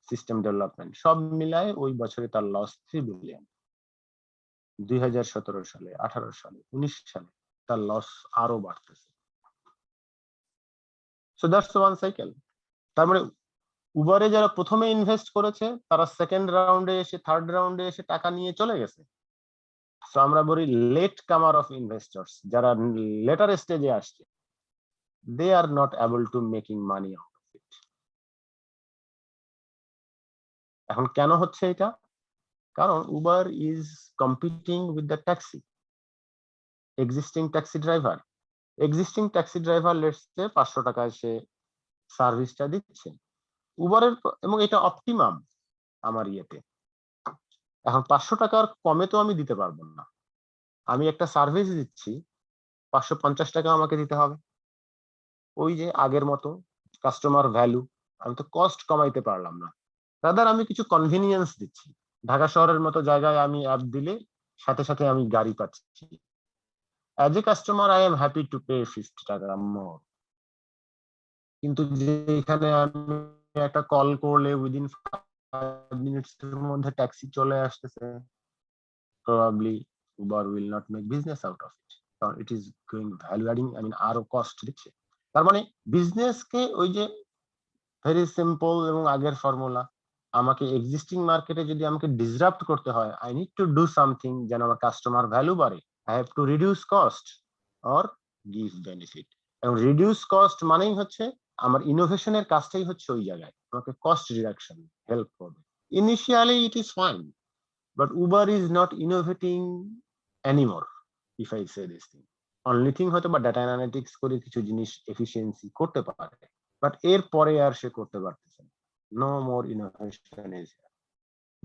সিস্টেম ডেভেলপমেন্ট সব মিলায় ওই বছরে তার লস 3 বিলিয়ন। 2017 সালে, 18 সালে, 19 সালে তার লস আরো বাড়তেছে। So that's one cycle. তার মানে উবারে যারা প্রথমে ইনভেস্ট করেছে তারা সেকেন্ড রাউন্ডে এসে, থার্ড রাউন্ডে এসে টাকা নিয়ে চলে গেছে। সো আমরা বলি লেট কামার অফ ইনভেস্টরস, যারা লেটার স্টেজে আসছে, they are not able to making money out of it. এখন কেন হচ্ছে এটা? কারণ Uber is competing with the taxi, existing taxi driver. Existing taxi driver let's say 500 টাকায় সে সার্ভিসটা দিচ্ছে উবারের, এবং এটা অপটিমাম আমার ইয়েতে। এখন 500 টাকার কমে তো আমি দিতে পারবো না, আমি একটা সার্ভিস দিচ্ছি, 550 টাকা আমাকে দিতে হবে। ওই যে আগের মতো কাস্টমার ভ্যালু, আমি তো কস্ট কমাইতে পারলাম না, রাদার আমি কিছু কনভিনিয়েন্স দিচ্ছি। ঢাকা শহরের মতো জায়গায় আমি অ্যাপ দিলে সাথে সাথে আমি গাড়ি পাচ্ছি। As a customer I am happy to pay 50 টাকা মোর। কিন্তু যে এখানে আমি একটা কল করলে উইদিন 5 মিনিটস এর মধ্যে ট্যাক্সি চলে আসতেছে, probably Uber will not make business out of it, কারণ it is going value adding, I mean আরো কস্ট দিচ্ছে। তার মানে বিজনেস কে ওই যে ভেরি সিম্পল এবং আগের ফর্মুলা, আমাকে এক্সিস্টিং মার্কেটে যদি আমাকে ডিসরাপ্ট করতে হয়, I need to do something যেন আমার কাস্টমার ভ্যালু বাড়ে। I have to reduce cost or give benefit. এবং রিডিউস কস্ট মানেই হচ্ছে আমার ইনোভেশনের কাজটাই হচ্ছে ওই জায়গায় আমাকে কস্ট রিডাকশন হেল্প করবে। Initially it is fine, but Uber is not innovating anymore, if I say this thing. Only thing হয়তো বা ডাটা অ্যানালিটিক্স করে কিছু জিনিস এফিসিয়েন্সি করতে পারে, বাট এর পরে আর সে করতে পারতেছে না। No more innovation is,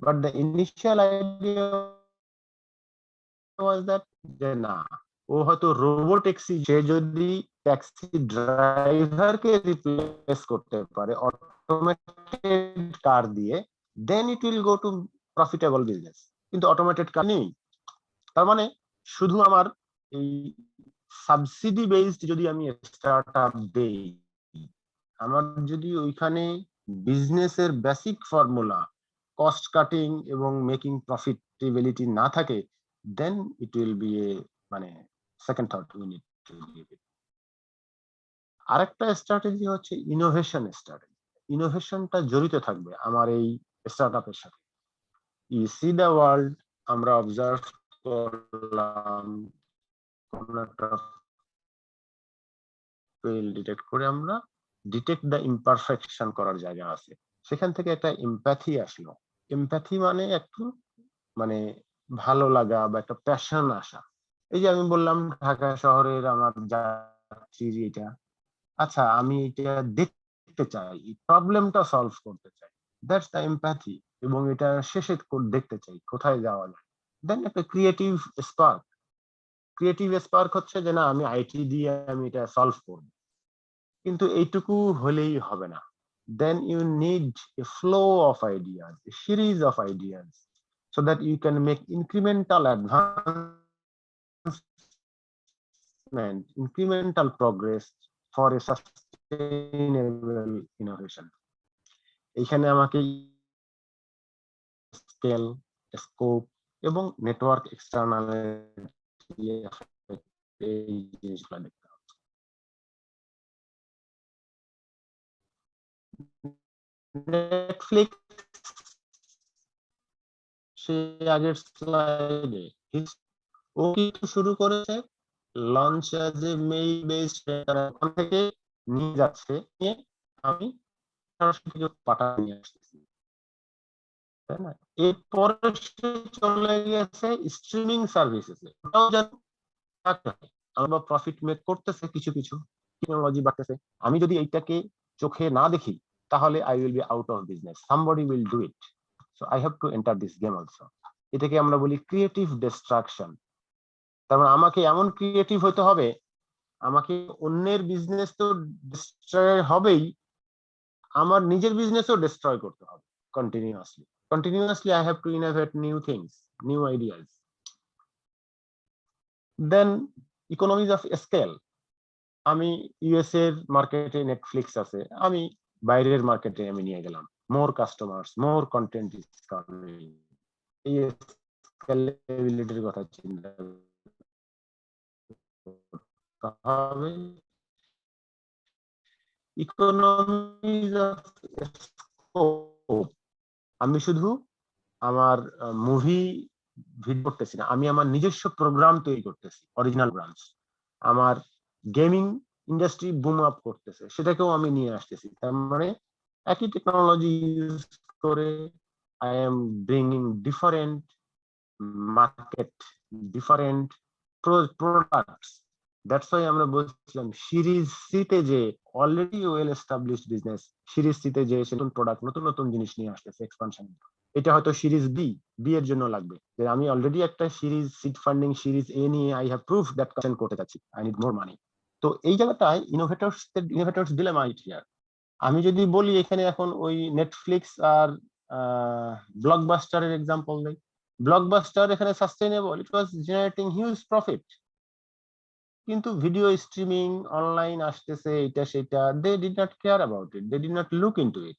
but the initial idea was that, যে না, ও হয়তো রোবো ট্যাক্সি, সে যদি ট্যাক্সি ড্রাইভারকে রিপ্লেস করতে পারে অটোমেটেড কার দিয়ে, then it will go to profitable business. কিন্তু অটোমেটেড কার নেই। তার মানে শুধু আমার এই সাবসিডি বেসড যদি আমি স্টার্টআপ দেই, আমার যদি ওইখানে বিজনেসের বেসিক ফর্মুলা কস্ট কাটিং এবং মেকিং প্রফিটেবিলিটি না থাকে, দেন ইট উইল বি এ মানে second thought we need to give it. আরেকটা স্ট্র্যাটেজি হচ্ছে ইনোভেশন স্ট্র্যাটেজি। ইনোভেশনটা জড়িত থাকবে আমার এই স্টার্টআপের সাথে। ইউ সি দ্য ওয়ার্ল্ড, আমরা অবজার্ভ করলাম, কোন একটা ফেল ডিটেক্ট করে আমরা ডিটেক্ট দ্য ইমপারফেকশন করার জায়গা আছে, সেখান থেকে একটা এমপ্যাথি আসলো। এমপ্যাথি মানে একটু মানে ভালো লাগা বা একটা প্যাশন আসা। এই যে আমি বললাম ঢাকা শহরের আমার যাত্রীর এটা, আচ্ছা আমি এটা দেখতে চাই, প্রবলেমটা সলভ করতে চাই, দ্যাটস দ্য এমপ্যাথি। এবং এটা শেষে দেখতে চাই কোথায় যাওয়া যায়। দেন একটা ক্রিয়েটিভ স্পার্ক। ক্রিয়েটিভ স্পার্ক হচ্ছে যে না, আমি আইটি দিয়ে আমি এটা সলভ করব, কিন্তু এইটুকু হলেই হবে না। Then you need a flow of ideas, a series of ideas, so that you can make incremental advancement, incremental progress for a sustainable innovation. এখানে আমাকে স্কেল, স্কোপ এবং নেটওয়ার্ক এক্সটার্নাল এই জিনিসগুলো দেখতে হবে। নেটফ্লিক্স সে আগের স্লাইডে ও কিন্তু শুরু করেছে launch as a mail based, ওখান থেকে নিয়ে যাচ্ছে, নিয়ে আমি সরাসরি পাঠাতে নিয়ে আসতেছি, তাই না? এরপরে সে চলে গেছে স্ট্রিমিং সার্ভিসেসে, ওটাও যেন আমরা প্রফিট মেক করতেছে, কিছু কিছু টেকনোলজি বাড়তেছে। আমি যদি এইটাকে চোখে না দেখি তাহলে I will be out of business, somebody will do it, so I have to enter this game also. এটাকে আমরা বলি ক্রিয়েটিভ ডিস্ট্রাকশন। তার মানে আমাকে এমন ক্রিয়েটিভ হতে হবে, আমাকে অন্যের বিজনেস তো ডিস্ট্রয় হবেই, আমার নিজের বিজনেসও ডিস্ট্রয় করতে হবে continuously I have to innovate new things, new ideas. Then economies of scale. আমি ইউএস এর মার্কেটে নেটফ্লিক্স আছে, আমি বাইরের মার্কেটে আমি নিয়ে গেলাম, more customers, more content is coming, এই স্কেলেবিলিটির কথা চিন্তা করতে হবে। ইকোনমিজ অফ স্কোপ, আমি শুধু আমার মুভি ভিডিও করতেছি না, আমি আমার নিজস্ব প্রোগ্রাম তৈরি করতেছি, অরিজিনাল ব্রাঞ্চ। আমার গেমিং ইন্ডাস্ট্রি বুম আপ করতেছে, সেটাকেও আমি নিয়ে আসতেছি। তার মানে একই টেকনোলজি ইউজ করে I am bringing different market, different products. That's why আমরা বলছিলাম সিরিজ সিতে যে already well established business, series সিতে যে নতুন প্রোডাক্ট, নতুন নতুন জিনিস নিয়ে আসতেছে এক্সপানশন। এটা হয়তো সিরিজ বি এর জন্য লাগবে, যে আমি অলরেডি একটা series seed funding series A নিয়ে I have proof that consent করতে যাচ্ছি, আই নিড মোর মানি। তো এই জায়গাটায় ইনোভেটরস ডিলেমা ইট হিয়ার। আমি যদি বলি এখানে এখন ওই নেটফ্লিক্স আর ব্লকবাস্টারের এক্সাম্পল দেই, ব্লকবাস্টার এখানে sustainable, it was generating huge profit, কিন্তু ভিডিও স্ট্রিমিং অনলাইন আসতেছে, এটা সেটা, they did not care about it, they did not look into it.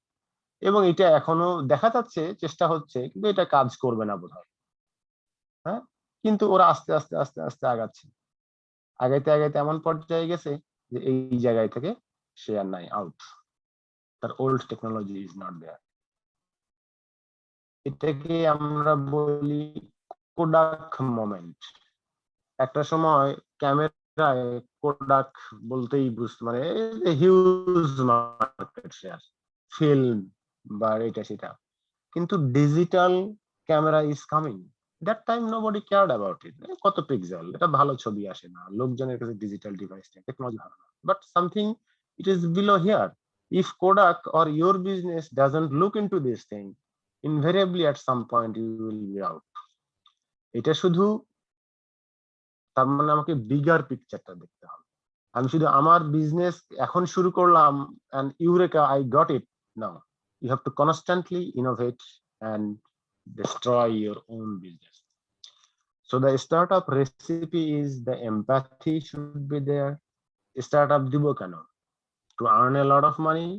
এবং এটা এখনো দেখা যাচ্ছে, চেষ্টা হচ্ছে, কিন্তু এটা কাজ করবে না বোধহয়। হ্যাঁ, কিন্তু ওরা আস্তে আস্তে আস্তে আস্তে আগাচ্ছে, আগাইতে আগাইতে এমন পর্যায়ে গেছে যে এই জায়গায় থেকে শেয়ার নাই, আউট, তার old technology is not there. এটাকে আমরা বলি কোডাক মোমেন্ট। একটা সময় ক্যামেরায় কোডাক বলতেই বুঝতে মানে হিউজ মার্কেট শেয়ার, ফিল্ম বা এটা সেটা, কিন্তু digital camera is coming, that time nobody cared about it. কত পিক্সেল, এটা ভালো ছবি আসে না, লোকজনের কাছে ডিজিটাল ডিভাইস টেকনোলজি ভালো না, but something it is below here. If Kodak or your business doesn't look into this thing, invariably at some point you will be out. এটা শুধু, তার মানে আমাকে বিগার পিকচারটা দেখতে হবে। আমি শুধু আমার বিজনেস এখন শুরু করলাম and eureka I got it, no, you have to constantly innovate and destroy your own business. So the startup recipe is the empathy should be there. Startup দিব কেন? To earn a lot of money,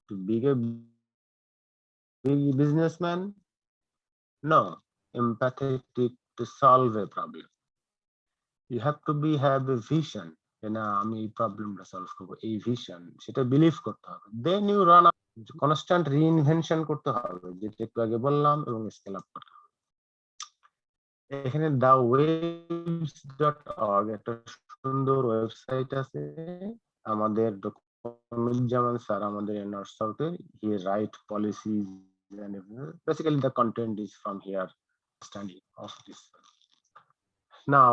to be a big businessman? No, empathetic to solve a problem. You have to have a vision, না আমি এই প্রবলেমটা solve করবো, এই vision, সেটা believe করতে হবে। দেন ইউ রান, কনস্ট্যান্ট রিইনভেনশন করতে হবে, যেটা একটু আগে বললাম, এবং স্কেল আপ করতে হবে। এখানে thewaves.org একটা সুন্দর ওয়েবসাইট আছে, আমাদের জামান স্যার, আমাদের নর্থ সাউথের, he write policies and basically the content is from here, study of this. Now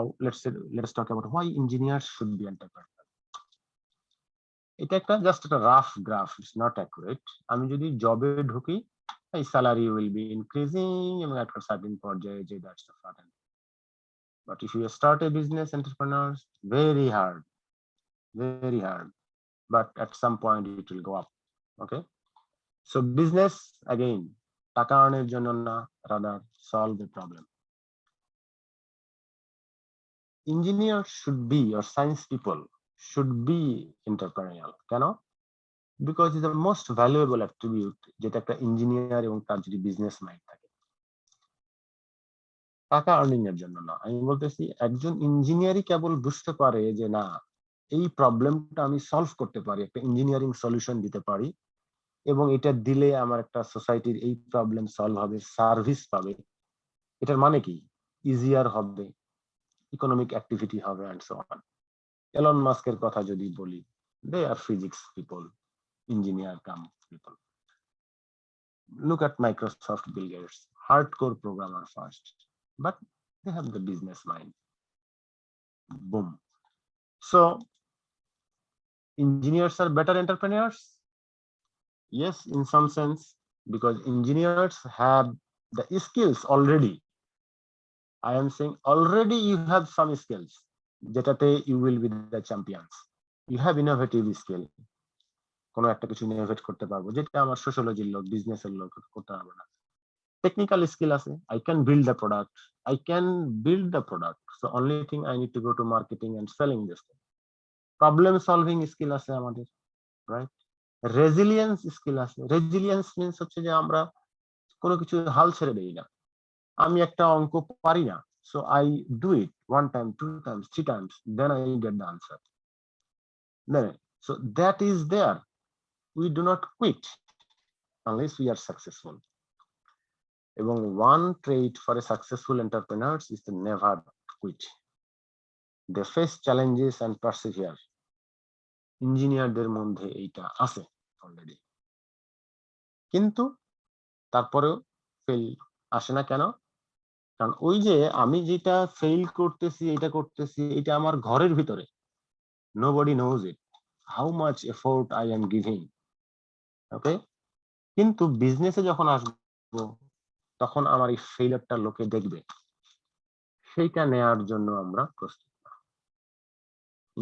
let's talk about why engineers should be entrepreneur. এটা একটা জাস্ট একটা rough graph, it's not accurate. আমি যদি জবে ঢুকি, এই স্যালারি উইল বি ইনক্রিজিং, এবং একটা সার্টেন পর্যায়ে যে that's the certain. But if you start a business entrepreneur, very hard, but at some point it will go up. Okay, so business again, টাকা আর্নের জন্য না, rather solve the problem. Engineers should be, or science people should be entrepreneurial. কেন? Because it's the most valuable attribute যেটা একটা engineer এবং তার যদি business mind থাকে। টাকা আর্নিং এর জন্য না, আমি বলতেছি একজন ইঞ্জিনিয়ারই কেবল বুঝতে পারে যে না, এই প্রবলেমটা আমি সলভ করতে পারি, একটা ইঞ্জিনিয়ারিং সলিউশন দিতে পারি, এবং এটা দিলে আমার একটা সোসাইটির এই প্রবলেম সলভ হবে, সার্ভিস পাবে, এটার মানে কি ইজিয়ার হবে, ইকোনমিক অ্যাক্টিভিটি হবে এন্ড সো অন। এলন মাস্কের কথা যদি বলি, they are physics people, engineer cum people. Look at Microsoft, Bill Gates, hardcore programmer first, but they have the business mind. Boom. So engineers are better entrepreneurs. Yes, in some sense, because engineers have the skills already. I am saying already you have some skills. যেটাতে you will be the champions. You have innovative skill. কোনো একটা কিছু innovate করতে পারবো, যেটা আমার সোশ্যোলজির লোক, বিজনেসের লোক করতে পারবে না। Technical skill আছে, I can build the product. I can build the product. So only thing I need to go to marketing and selling this thing. Problem solving skill আছে আমাদের, right? Resilience skill আছে। Resilience means হচ্ছে যে আমরা কোনো কিছু হাল ছেড়ে দেই না। আমি একটা অঙ্ক পারি না, so I do it 1 time, 2 times, 3 times, then I get the answer. Then, so that is there. We do not quit unless we are successful. এবং one trait for a successful entrepreneurs is to never quit. They face challenges and persevere. ইঞ্জিনিয়ারদের মধ্যে এইটা আছে already, কিন্তু তারপরেও fail আসে না কেন? কারণ ওই যে আমি যেটা ফেল করতেছি, এটা করতেছি, এটা আমার ঘরের ভিতরে, nobody knows it how much effort I am giving. ওকে, কিন্তু বিজনেসে যখন আসবো তখন আমার এই ফেইলিয়ারটা লোকে দেখবে, সেইটা নেয়ার জন্য আমরা প্রস্তুত।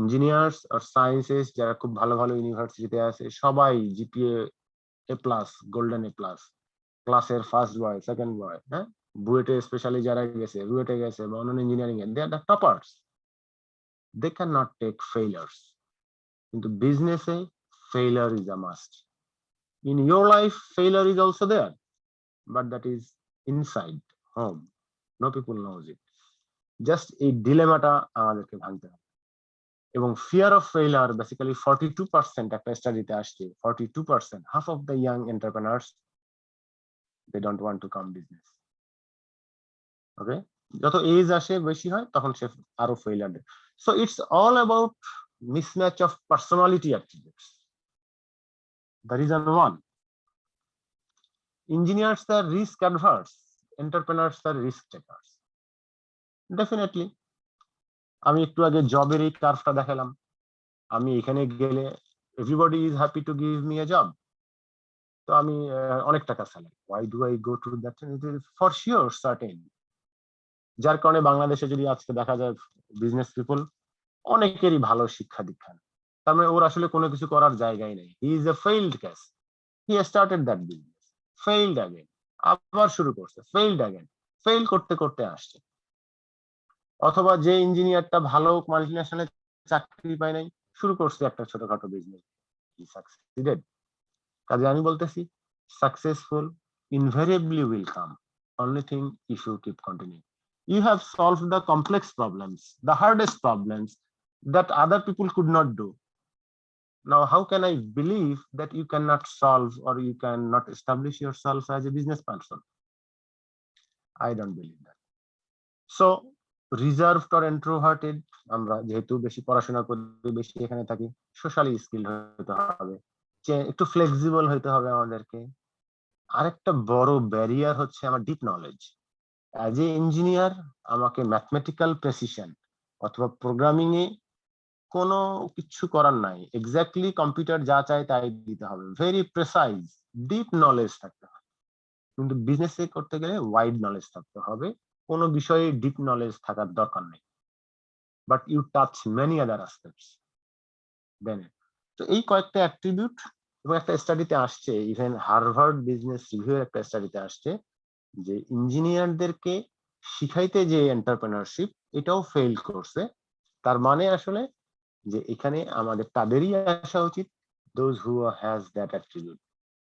ইঞ্জিনিয়ার্স আর সায়েন্সেস যারা খুব ভালো ভালো ইউনিভার্সিটিতে আছে, সবাই জিপিএ A+, গোল্ডেন A+, ক্লাসের ফার্স্ট বয়, সেকেন্ড বয়, হ্যাঁ, বুয়েটে স্পেশালি যারা গেছে, রুয়েটে গেছে বা অন্যান্য ইঞ্জিনিয়ারিং এ, they are the toppers, they can not take failures. কিন্তু বিজনেসে failure is a must. In your life failure is also there, but that is inside home, no people knows it. Just এই ডিলেমাটা আমাদেরকে ভাঙতে হবে। এবং fear of failure basically 42% একটা স্টাডিতে আসছে, 42%, half of the young entrepreneurs, they don't want to come business. Okay, যত age আসে বেশি হয় তখন সে আরো ফেইলিয়ার দেয়। So it's all about mismatch of personality attributes. The reason one, engineers are risk adverse, entrepreneurs are risk takers. Definitely, আমি একটু আগে জবের এই কার্ভটা দেখালাম, আমি এখানে গেলে everybody is happy to give me a job, তো আমি অনেক টাকা salary, why do I go to that? It is for sure certain. যার কারণে বাংলাদেশে যদি আজকে দেখা যায় বিজনেস পিপল অনেকেরই ভালো শিক্ষা দীক্ষা, তার মানে ওর আসলে কোনো কিছু করার জায়গাই নেই। He is a failed case, he started that business, failed again, আবার শুরু করছে, ফেইলড অ্যাগেন, ফেইল করতে করতে আসছে। অথবা যে ইঞ্জিনিয়ারটা ভালো মাল্টিন্যাশনালে চাকরি পায় নাই, শুরু করছে একটা ছোটখাটো বিজনেস, হি সাকসিডেড। কাজে আমি বলতেছি successful invariably will come, only thing if you keep continuing. You have solved the complex problems, the hardest problems that other people could not do. Now, how can I believe that you cannot solve or you cannot establish yourself as a business person? I don't believe that. So, reserved or introverted, আমরা যেহেতু বেশি পড়াশোনা করি, বেশি এখানে থাকি, socially skill হতে হবে, একটু ফ্লেক্সিবল হতে হবে আমাদেরকে। আরেকটা বড় ব্যারিয়ার হচ্ছে আমার deep knowledge. As a engineer আমাকে ম্যাথমেটিক্যাল প্রেসিশন অথবা প্রোগ্রামিং এ কোনো কিছু করার নাই, এক্স্যাক্টলি কম্পিউটার যা চায় তাই দিতে হবে, ভেরি প্রেসাইজ ডিপ নলেজ থাকতে হবে। কিন্তু বিজনেসে করতে গেলে ওয়াইড নলেজ থাকতে হবে, কোনো বিষয়ে ডিপ নলেজ থাকার দরকার নেই, but you touch many other aspects. Then তো এই কয়েকটা অ্যাট্রিবিউট, এবং একটা স্টাডিতে আসছে, ইভেন হার্ভার্ড বিজনেস রিভিউ একটা স্টাডিতে আসছে যে ইঞ্জিনিয়ারদেরকে শিখাইতে যে এন্টারপ্রেনারশিপ, এটাও ফেল করছে। তার মানে আসলে যে এখানে আমাদের তাদেরই আসা উচিত, those who has that attribute.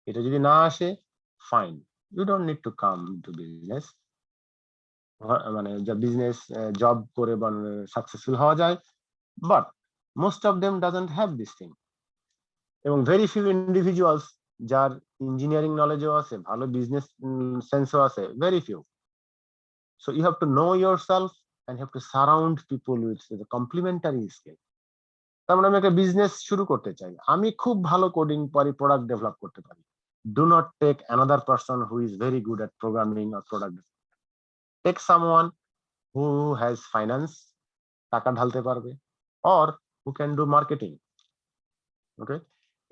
এটা যদি না আসে, fine, you don't need to come to business. মানে যে বিজনেস জব করে সাকসেসফুল হওয়া যায়, but most of them doesn't have this thing. এবং very few individuals যার ইঞ্জিনিয়ারিং নলেজও আছে, ভালো বিজনেস সেন্সও আছে, very few. So you have to know yourself and you have to surround people with the complementary skill. তার মানে আমি একটা business শুরু করতে চাই, আমি খুব ভালো কোডিং পারি, প্রোডাক্ট ডেভেলপ করতে পারি। Do not take another person who is very good at programming or product. Take someone who has finance, টাকা ঢালতে পারবে, or who can do marketing. Okay,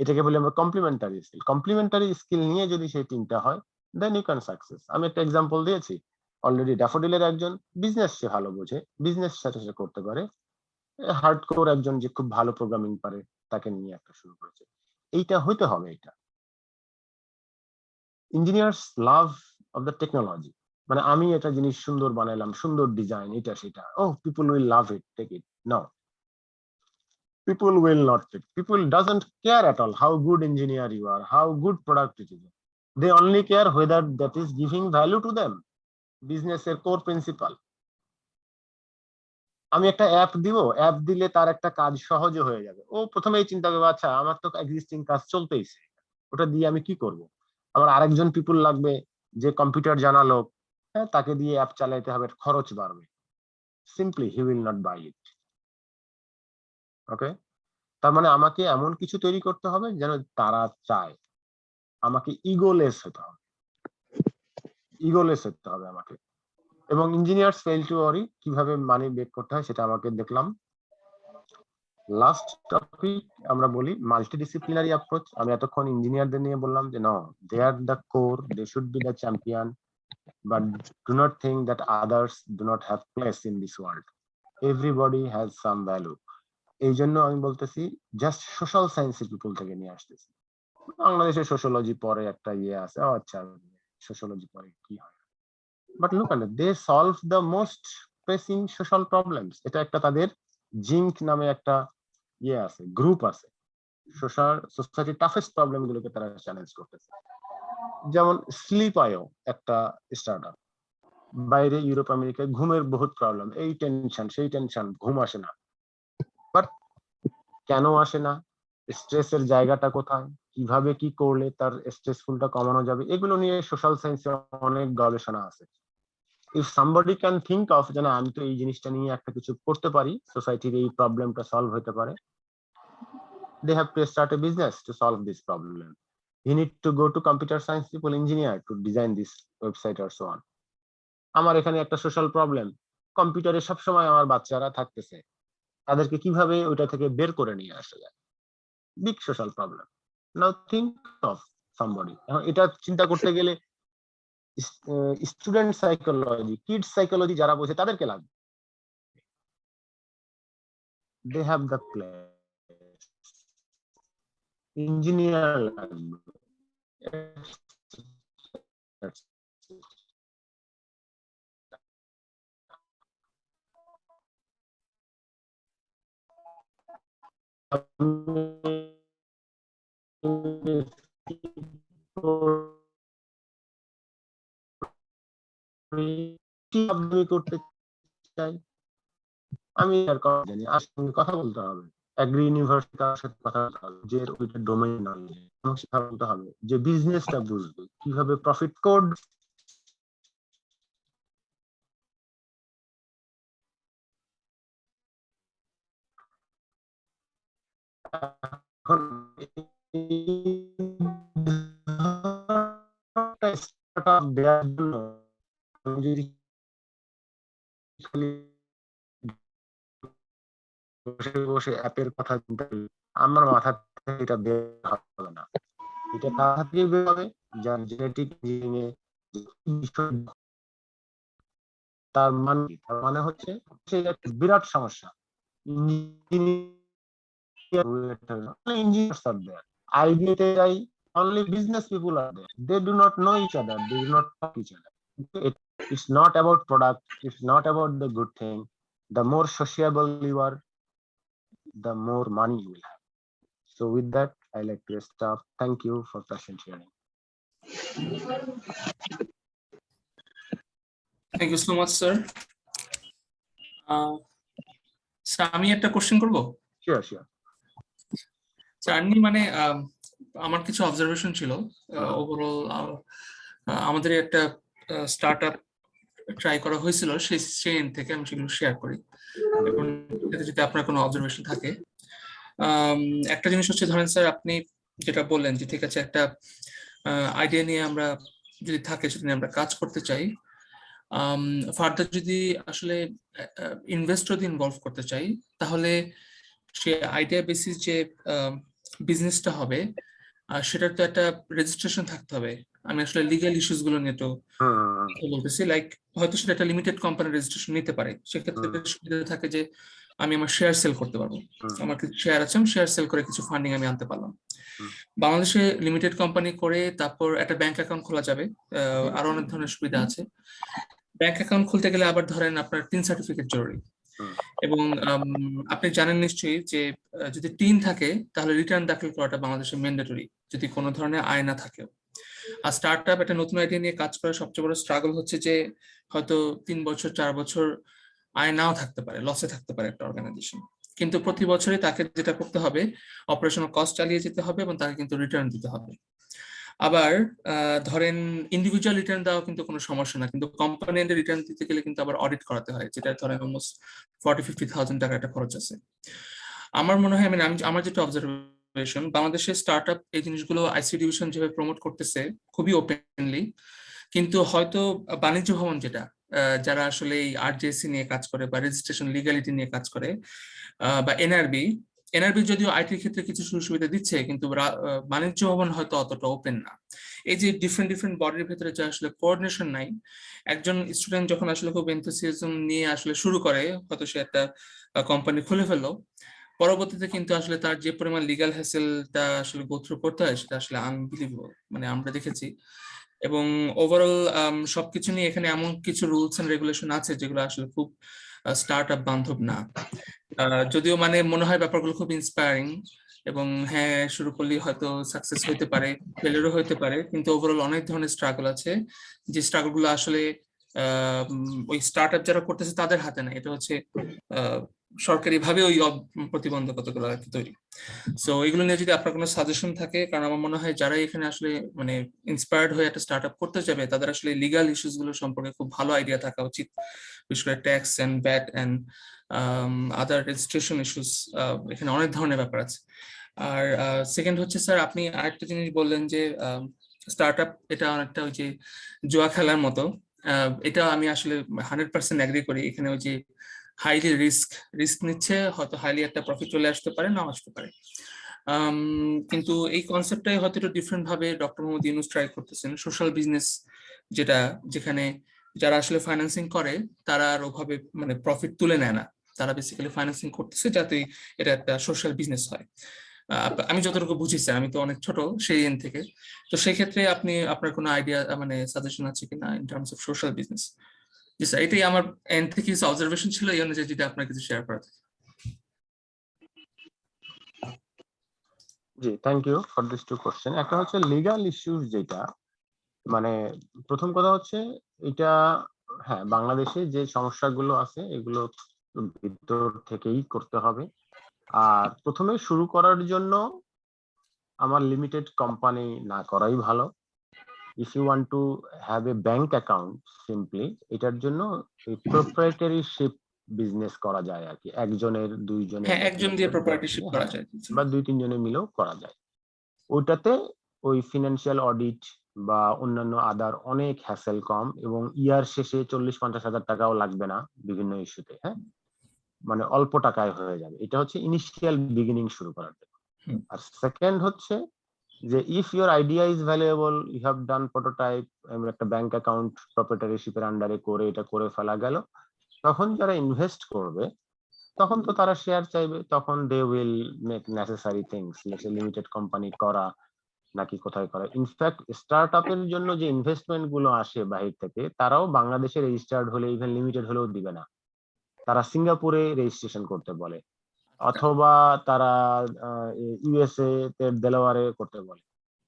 এটাকে বলি আমরা কমপ্লিমেন্টারি স্কিল। কমপ্লিমেন্টারি স্কিল নিয়ে যদি সেই টিমটা হয়, দেন ইউ ক্যান সাকসেস। আমি একটা এক্সাম্পল দিয়েছি অলরেডি, ড্যাফোডিলের একজন বিজনেস সে ভালো বোঝে, বিজনেস সাথে সে করতে পারে, হার্ডকোর একজন যে খুব ভালো প্রোগ্রামিং পারে তাকে নিয়ে একটা শুরু করেছে। এইটা হইতে হবে। এটা engineers love of the technology, মানে আমি একটা জিনিস সুন্দর বানাইলাম, সুন্দর ডিজাইন, এটা সেটা, ও people will love it, take it. No, people will not take, people doesn't care at all how good engineer you are, how good product it is. They only care whether that is giving value to them. Business এর core principle, আমি একটা app দিব, app দিলে তার একটা কাজ সহজে হয়ে যাবে, ও প্রথমেই চিন্তা করবে আচ্ছা আমার তো এক্সিস্টিং কাজ চলতেইছে, ওটা দিয়ে আমি কি করব। আমার আরেকজন পিপল লাগবে যে কম্পিউটার জানা লোক, হ্যাঁ তাকে দিয়ে অ্যাপ চালাইতে হবে, খরচ বাড়বে, simply he will not buy it. Okay, তার মানে আমাকে এমন কিছু তৈরি করতে হবে যেন তারা চায়। আমাকে ইগোলেস হতে হবে, ইগোলেস হতে হবে আমাকে। এবং ইঞ্জিনিয়ার্স ফেল টু ওয়ারি, কিভাবে মানি বেক করতে হয় সেটা আমাকে দেখলাম। লাস্ট টপিক আমরা বলি মাল্টিডিসিপ্লিনারি অ্যাপ্রোচ। আমি এতক্ষণ ইঞ্জিনিয়ারদের নিয়ে বললাম যে no, they are the core, they should be the champion, but do not think that others do not have place in this world. Everybody has some value. এই জন্য আমি বলতেছি জাস্ট সোশ্যাল সায়েন্সের পিপল থেকে নিয়ে আসতেছি। বাংলাদেশে সোশ্যোলজি পরে একটা ইয়ে আছে, আচ্ছা সোশ্যোলজি পরে কি হয়, but look at they solve the most pressing social problems. এটা একটা তাদের জিঙ্ক নামে একটা ইয়ে আছে, গ্রুপ আছে, সোসাইটির টাফেস্ট প্রবলেম গুলোকে তারা চ্যালেঞ্জ করতেছে। যেমন স্লিপ আয়ো একটা স্টার্টআপ, বাইরে ইউরোপ আমেরিকায় ঘুমের বহুত প্রবলেম, এই টেনশন সেই টেনশন, ঘুম আসে না। বাট কেন আসে না, স্ট্রেসের জায়গাটা কোথায়, কিভাবে কি করলে তার স্ট্রেসফুলটা কমানো যাবে, এগুলো নিয়ে সোশ্যাল সায়েন্সে অনেক গবেষণা আছে। If somebody can think of যে না আমি তো এই জিনিসটা নিয়ে একটা কিছু করতে পারি, সোসাইটির এই প্রবলেমটা সলভ হতে পারে, they have to start a business to solve this problem. You need to go to computer science people, engineer to design this website or so on. আমার এখানে একটা সোশ্যাল প্রবলেম, কম্পিউটারে সবসময় আমার বাচ্চারা থাকতেছে, তাদেরকে কিভাবে ওইটা থেকে বের করে নিয়ে আসা যায়, big social problem. Now think of somebody. এখন এটা চিন্তা করতে গেলে স্টুডেন্ট সাইকোলজি, কিডস সাইকোলজি যারা বোঝে তাদেরকে লাগবে, they have the place. Engineer লাগবে, করতে চাই, আমি আর জানি আর সঙ্গে কথা বলতে হবে, এগ্রি ইউনিভার্সিটির সাথে কথা বলতে হবে, যে ওইটা ডোমেইন নলেজ, আমাকে কথা বলতে হবে যে বিজনেসটা বুঝবে, কিভাবে প্রফিট কোড এখন স্টার্টআপ দেওয়ার জন্য আমি যদি খালি বসে বসে অ্যাপের কথা চিন্তা করি, আমার মাথা থেকে এটা বের হবে না। এটা মাথা থেকে বের হবে যার জেনেটিক ইঞ্জিনিয়ারিং তার মানে হচ্ছে সেটা একটা বিরাট সমস্যা। Engineers are there. Ideally, only business people are there. They do not know each other. They do not talk each other. It's not about product. It's not about the good thing. The more sociable you are, the more money you will have. So with that, I like to stop. Thank you for patient hearing. Thank you so much sir. Sir আমি একটা question করব। Sure, sure. Journey মানে আমার কিছু observation ছিল overall. আমাদের একটা start up try করা হয়েছিল সেই এন্ড থেকে আমি সেগুলো শেয়ার করি, এবং এতে যদি আপনার কোনো অবজারভেশন থাকে। একটা জিনিস হচ্ছে, ধরেন স্যার আপনি যেটা বললেন যে ঠিক আছে, একটা আইডিয়া নিয়ে আমরা যদি থাকে সেটা নিয়ে আমরা কাজ করতে চাই, ফার্দার যদি আসলে ইনভেস্টর ইনভলভ করতে চাই, তাহলে সে আইডিয়া বেসিস যে বিজনেসটা হবে সেটার তো একটা রেজিস্ট্রেশন থাকতে হবে। আমি আসলে লিগ্যাল ইস্যুস গুলো নিয়ে তো বলতেছি, লাইক হয়তো সেটা একটা লিমিটেড কোম্পানি রেজিস্ট্রেশন নিতে পারে, সেক্ষেত্রে সুবিধা থাকে যে আমি আমার শেয়ার সেল করতে পারবো। আমার কিছু শেয়ার আছে, আমি শেয়ার সেল করে কিছু ফান্ডিং আমি আনতে পারলাম। বাংলাদেশে লিমিটেড কোম্পানি করে তারপর একটা ব্যাংক অ্যাকাউন্ট খোলা যাবে, আরো অনেক ধরনের সুবিধা আছে। ব্যাংক অ্যাকাউন্ট খুলতে গেলে আবার ধরেন আপনার টিন সার্টিফিকেট জরুরি, এবং আপনি জানেন নিশ্চয়ই যে যদি টিন থাকে তাহলে রিটার্ন দাখিল করাটা বাংলাদেশে ম্যান্ডেটরি, যদি কোনো ধরনের আয় না থাকে। আর স্টার্ট আপ একটা নতুন আইডিয়া নিয়ে কাজ করার সবচেয়ে বড় স্ট্রাগল হচ্ছে যে হয়তো 3 বছর 4 বছর আয় নাও থাকতে পারে, লসে থাকতে পারে একটা অর্গানাইজেশন, কিন্তু প্রতি বছরই তাকে যেটা করতে হবে, অপারেশনাল কস্ট চালিয়ে যেতে হবে এবং তাকে কিন্তু রিটার্ন দিতে হবে। আবার ধরেন ইন্ডিভিজুয়াল রিটার্ন দেওয়া কিন্তু কোনো সমস্যা না, কিন্তু কোম্পানি এন্ডে রিটার্ন দিতে গেলে কিন্তু আবার অডিট করাতে হয়, যেটা ধরেন অলমোস্ট 40-50,000 টাকা একটা খরচ আছে। আমার মনে হয়, আমার যেটা অবজারভেশন, বাংলাদেশে স্টার্ট আপ এই জিনিসগুলো আইসি ডিভিশন যেভাবে প্রমোট করতেছে খুবই ওপেনলি, কিন্তু হয়তো বাণিজ্য ভবন যেটা যারা আসলে এই আরজেসি নিয়ে কাজ করে বা রেজিস্ট্রেশন লিগ্যালিটি নিয়ে কাজ করে, বা এনআরবি যদিও আইটির ক্ষেত্রে কিছু সুযোগ সুবিধা দিচ্ছে, কিন্তু বাণিজ্য ভবন হয়তো অতটা ওপেন না। এই যে ডিফারেন্ট বডির ভেতরে যে আসলে কোঅর্ডিনেশন নাই, একজন স্টুডেন্ট যখন আসলে খুব এনথুসিয়াজম নিয়ে আসলে শুরু করে, হয়তো সে একটা কোম্পানি খুলে ফেললো, পরবর্তীতে কিন্তু আসলে তার যে পরিমাণ লিগ্যাল হ্যাসেলটা আসলে গো থ্রু করতে হয় সেটা আসলে আনবিলিভেবল, মানে আমরা দেখেছি। এবং ওভারঅল সবকিছু নিয়ে এখানে এমন কিছু রুলস এন্ড রেগুলেশন আছে যেগুলো আসলে খুব স্টার্ট আপ বান্ধব না। যদিও মানে মনে হয় ব্যাপারগুলো খুব ইন্সপায়ারিং, এবং হ্যাঁ শুরু করলেই হয়তো সাকসেস হইতে পারে, ফেলিয়ারও হইতে পারে, কিন্তু ওভারঅল অনেক ধরনের স্ট্রাগল আছে, যে স্ট্রাগল গুলো আসলে ওই স্টার্ট আপ যারা করতেছে তাদের হাতে না, এটা হচ্ছে সরকারি ভাবে ওই প্রতিবন্ধকতা গুলো আর কি তৈরি। সো এগুলো নিয়ে যদি আপনার কোনো সাজেশন থাকে, কারণ আমার মনে হয় যারা এখানে আসলে মানে ইন্সপায়ার্ড হয়ে একটা স্টার্ট আপ করতে যাবে, তাদের আসলে লিগাল ইস্যুস গুলো সম্পর্কে খুব ভালো আইডিয়া থাকা উচিত, বিশেষ করে tax and VAT and other registration issues, এখানে অনেক ধরনের ব্যাপার আছে। আর সেকেন্ড হচ্ছে স্যার, আপনি আরেকটা জিনিস বললেন যে স্টার্ট আপ এটা অনেকটা ওই যে জুয়া খেলার মতো। এটা আমি আসলে 100% এগ্রি করি। এখানে ওই যে হাইলি রিস্ক নিচ্ছে, হয়তো হাইলি একটা প্রফিট চলে আসতে পারে, নাও আসতে পারে। কিন্তু এই কনসেপ্টটাই হয়তো একটু ডিফারেন্ট ভাবে ডক্টর মোহাম্মদ ইউনূস ট্রাই করতেছেন, সোশ্যাল বিজনেস, যেখানে যারা আসলে ফাইন্যান্সিং করে তারা আর ওভাবে মানে প্রফিট তুলে নেয় না, তারা বেসিক্যালি ফাইন্যান্সিং করতেছে যাতে এটা একটা সোশ্যাল বিজনেস হয়। আমি যতটুকু বুঝেছি, আমি তো অনেক ছোট সেই এন্ড থেকে, তো সেই ক্ষেত্রে আপনি আপনার কোনো আইডিয়া মানে সাজেশন আছে কিনা in terms of social business? G sir, এটাই আমার এন্ড থেকে কিছু অবজারভেশন ছিল, এই অনুযায়ী যদি আপনার কিছু শেয়ার করা থাকে। জি, thank you for this two question. একটা হচ্ছে লিগ্যাল ইস্যুস, যেটা মানে প্রথম কথা হচ্ছে এটা, হ্যাঁ বাংলাদেশে যে সমস্যাগুলো আছে এগুলো ভিতর থেকেই করতে হবে। আর প্রথমে শুরু করার জন্য আমার লিমিটেড কোম্পানি না করাই ভালো। If you want to have a bank account, simply এটার জন্য প্রোপ্রাইটারিশিপ বিজনেস করা যায় আর কি, একজনের দুইজনের হ্যাঁ, একজন দিয়ে প্রপার্টিশিপ করা যায়, বা 2-3 জনে মিলেও করা যায়। ওইটাতে ওই ফিনান্সিয়াল অডিট বা অন্যান্য আদার অনেক হ্যাসেল কম, এবং ইয়ার শেষে 40-50 হাজার টাকাও লাগবে না বিভিন্ন ইস্যুতে। হ্যাঁ, মানে অল্প টাকায় হয়ে যাবে। এটা হচ্ছে ইনিশিয়াল বিগিনিং শুরু করার জন্য। আর সেকেন্ড হচ্ছে যে if your idea is valuable, you have done prototype, একটা ব্যাংক অ্যাকাউন্ট প্রপার্টারশিপের আন্ডারে করে এটা করে ফেলা গেল, তখন যারা ইনভেস্ট করবে তখন তো তারা শেয়ার চাইবে, তখন they will make necessary things, limited company করা নাকি কোথায় করা। ইনফ্যাক্ট স্টার্ট আপের জন্য যে ইনভেস্টমেন্ট গুলো আসে বাহির থেকে, তারাও বাংলাদেশে রেজিস্টার্ড হলে ইভেন লিমিটেড হলেও দিবে না, তারা সিঙ্গাপুরে রেজিস্ট্রেশন করতে বলে, অথবা তারা ইউএসএ তে ডেলাওয়ারে করতে বলে।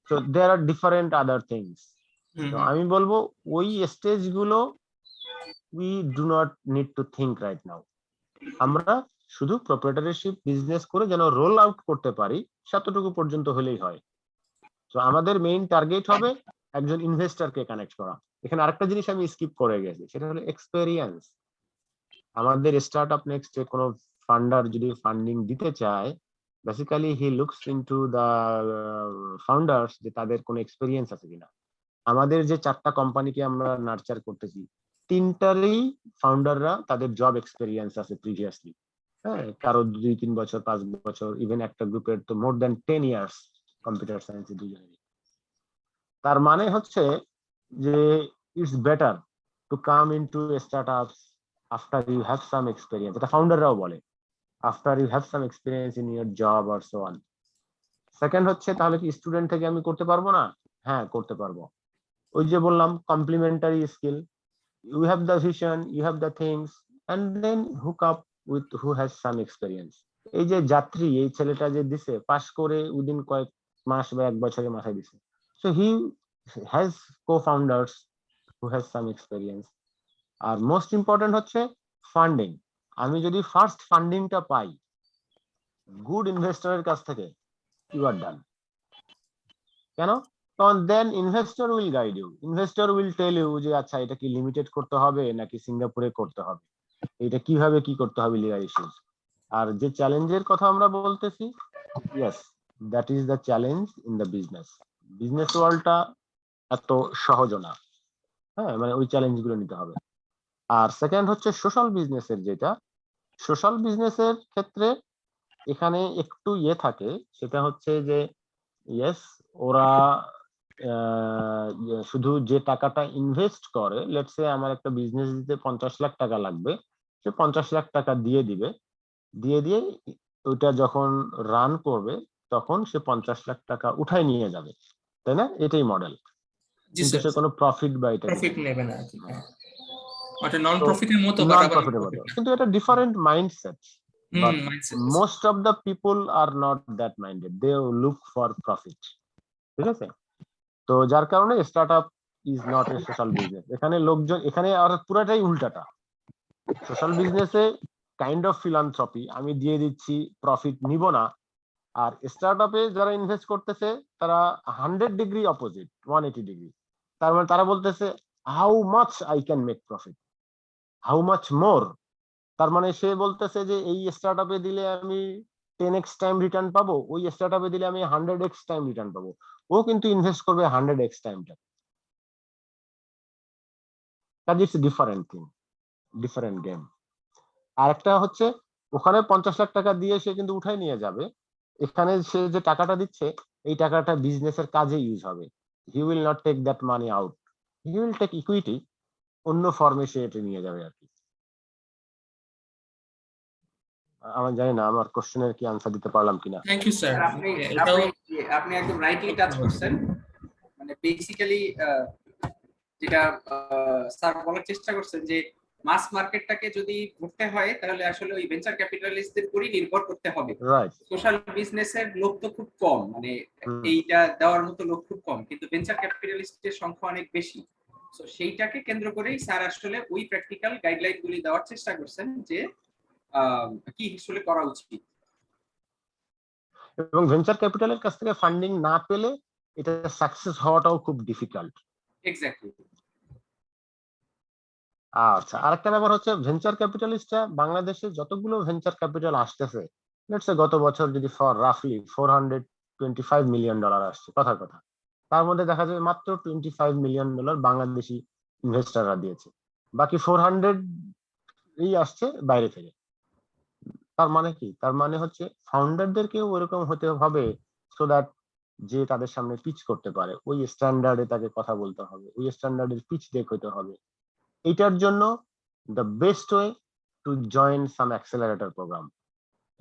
So there are different other things. তো আমি বলবো ওই স্টেজ গুলো we do not need to think right now. আমরা শুধু প্রপার্টারশিপ বিজনেস করে যেন রোল আউট করতে পারি, ততটুকু পর্যন্ত হলেই হয়। তো আমাদের মেইন টার্গেট হবে একজন ইনভেস্টরকে কানেক্ট করা। এখানে আরেকটা জিনিস আমি স্কিপ করে গেছি, সেটা হলো এক্সপেরিয়েন্স। আমাদের স্টার্টআপ নেক্সট কোনো ফান্ডার যদি ফান্ডিং দিতে চায়, basically he looks into the founders যে তাদের কোনো এক্সপেরিয়েন্স আছে কিনা। আমাদের যে 4টা কোম্পানিকে আমরা নার্চার করতেছি, 3টারই ফাউন্ডাররা তাদের জব এক্সপেরিয়েন্স আছে প্রিভিয়াসলি। হ্যাঁ, কারো 2-3 বছর, 5 বছর, ইভেন একটা গ্রুপের তো মোর দ্যান 10 ইয়ার্স কম্পিউটার সায়েন্সে দুজনেরই। তার মানে হচ্ছে যে it's better to come into startups after you have some experience. এটা ফাউন্ডাররাও বলে, after you have some experience in your job or so on. Second হচ্ছে, তাহলে কি স্টুডেন্ট থেকে আমি করতে পারবো না? হ্যাঁ, করতে পারবো। ওই যে বললাম complementary skill, you have the vision, you have the things, and then hook up with who has some experience. এই যে যাত্রী, এই ছেলেটা যে দিছে পাস করে উইদিন কয়েক মাস বা 1 বছরে মাথায় দিছে, so he has co-founders who has some experience. আর মোস্ট ইম্পর্টেন্ট হচ্ছে ফান্ডিং। আমি যদি ফার্স্ট ফান্ডিংটা পাই গুড ইনভেস্টরের কাছ থেকে, ইউ আর ডান। কেন? কারণ then investor will guide you, investor will tell you যে আচ্ছা এটা কি লিমিটেড করতে হবে নাকি সিঙ্গাপুরে করতে হবে, এটা কিভাবে কি করতে হবে, লিগাল ইস্যুস। আর যে চ্যালেঞ্জের কথা আমরা বলতেছি, yes, that is the challenge in the business. Business ওয়ার্ল্ডটা এত সহজ না। হ্যাঁ, মানে ওই চ্যালেঞ্জ গুলো নিতে হবে। আর সেকেন্ড হচ্ছে সোশ্যাল বিজনেসের, যেটা সোশ্যাল বিজনেসের ক্ষেত্রে এখানে একটু থাকে, সেটা হচ্ছে যে ইয়েস, ওরা শুধু যে টাকাটা ইনভেস্ট করে, লেটস সে আমার একটা বিজনেস দিতে 50 লাখ টাকা লাগবে, সে 50 লাখ টাকা দিয়ে দিবে, দিয়ে ওইটা যখন রান করবে তখন সে 50 লাখ টাকা উঠাই নিয়ে যাবে, তাই না? এটাই মডেল। জি কিন্তু স্যার, সে কোনো প্রফিট বা এটা প্রফিট নেবে না আর কি। ওটা নন তো প্রফিটের মতো, বাট নন আবার প্রফিটেবল, profit না। কিন্তু এটা different mindset. But mindset. most of the people are not that minded, they look for profit, ঠিক আছে? তো যার কারণে startup is not A social business. এখানে লোকজন, এখানে আর পুরাটাই উল্টাটা। সোশ্যাল বিজনেসে কাইন্ড অফ ফিলান্থ্রপি, আমি দিয়ে দিচ্ছি, প্রফিট নিব না। আর স্টার্টআপে যারা ইনভেস্ট করতেছে তারা 100 ডিগ্রি অপোজিট, 180 ডিগ্রি। তার মানে তারা বলতেছে how much I can make profit, how much more. তার মানে সে বলতেছে যে এই স্টার্টআপে দিলে আমি 10x টাইম রিটার্ন পাবো, ওই স্টার্টআপে দিলে আমি 100x টাইম রিটার্ন পাবো। ও কিন্তু ইনভেস্ট করবে 100x টাইমটা। কাজে it's different thing, different game. আর একটা হচ্ছে ওখানে 50 লাখ টাকা দিয়ে সে কিন্তু উঠাই নিয়ে যাবে, এখানে সে যে টাকাটা দিচ্ছে এই টাকাটা বিজনেসের কাজে ইউজ হবে। He will not take that money out, he will take equity, অন্য ফর্মে সে এটা নিয়ে যাবে আর কি। আমি জানি না আমার কোশ্চেনের কি আনসার দিতে পারলাম কিনা। Thank you sir. আপনি এটাও আপনি একদম রাইটলি টাচ করছেন। মানে বেসিক্যালি যেটা স্যার বলার চেষ্টা করছেন যে মাস মার্কেটটাকে যদি ধরতে হয় তাহলে আসলে ওই ভেঞ্চার ক্যাপিটালিস্টদের উপরই নির্ভর করতে হবে। রাইট। সোশ্যাল বিজনেসের লোক তো খুব কম, মানে এইটা দেওয়ার মতো লোক খুব কম, কিন্তু ভেঞ্চার ক্যাপিটালিস্টের সংখ্যা অনেক বেশি। তো সেইটাকে কেন্দ্র করেই স্যার আসলে ওই প্র্যাকটিক্যাল গাইডলাইন গুলি দেওয়ার চেষ্টা করছেন যে কি আসলে করা উচিত। এবং ভেঞ্চার ক্যাপিটালের কাছ থেকে ফান্ডিং না পেলে এটা সাকসেস হওয়াটাও খুব ডিফিকাল্ট। এক্স্যাক্টলি। আচ্ছা, আরেকটা ব্যাপার হচ্ছে ভেঞ্চার ক্যাপিটালিস্টরা বাংলাদেশে যতগুলো ভেঞ্চার ক্যাপিটাল আসতেছে, লেটস সে গত বছর যদি ফর রাফলি $425 মিলিয়ন আসছে, কথার কথা, তার মধ্যে দেখা যাবে মাত্র $25 মিলিয়ন বাংলাদেশি ইনভেস্টররা দিয়েছে, বাকি 400 আসছে বাইরে থেকে। তার মানে কি? তার মানে হচ্ছে ফাউন্ডারদেরকেও ওরকম হতে হবে, সো দ্যাট যে তাদের সামনে পিচ করতে পারে, ওই স্ট্যান্ডার্ডে তাকে কথা বলতে হবে, ওই স্ট্যান্ডার্ডের পিচ ডেক হতে হবে। এটার জন্য the best way to join some accelerator program.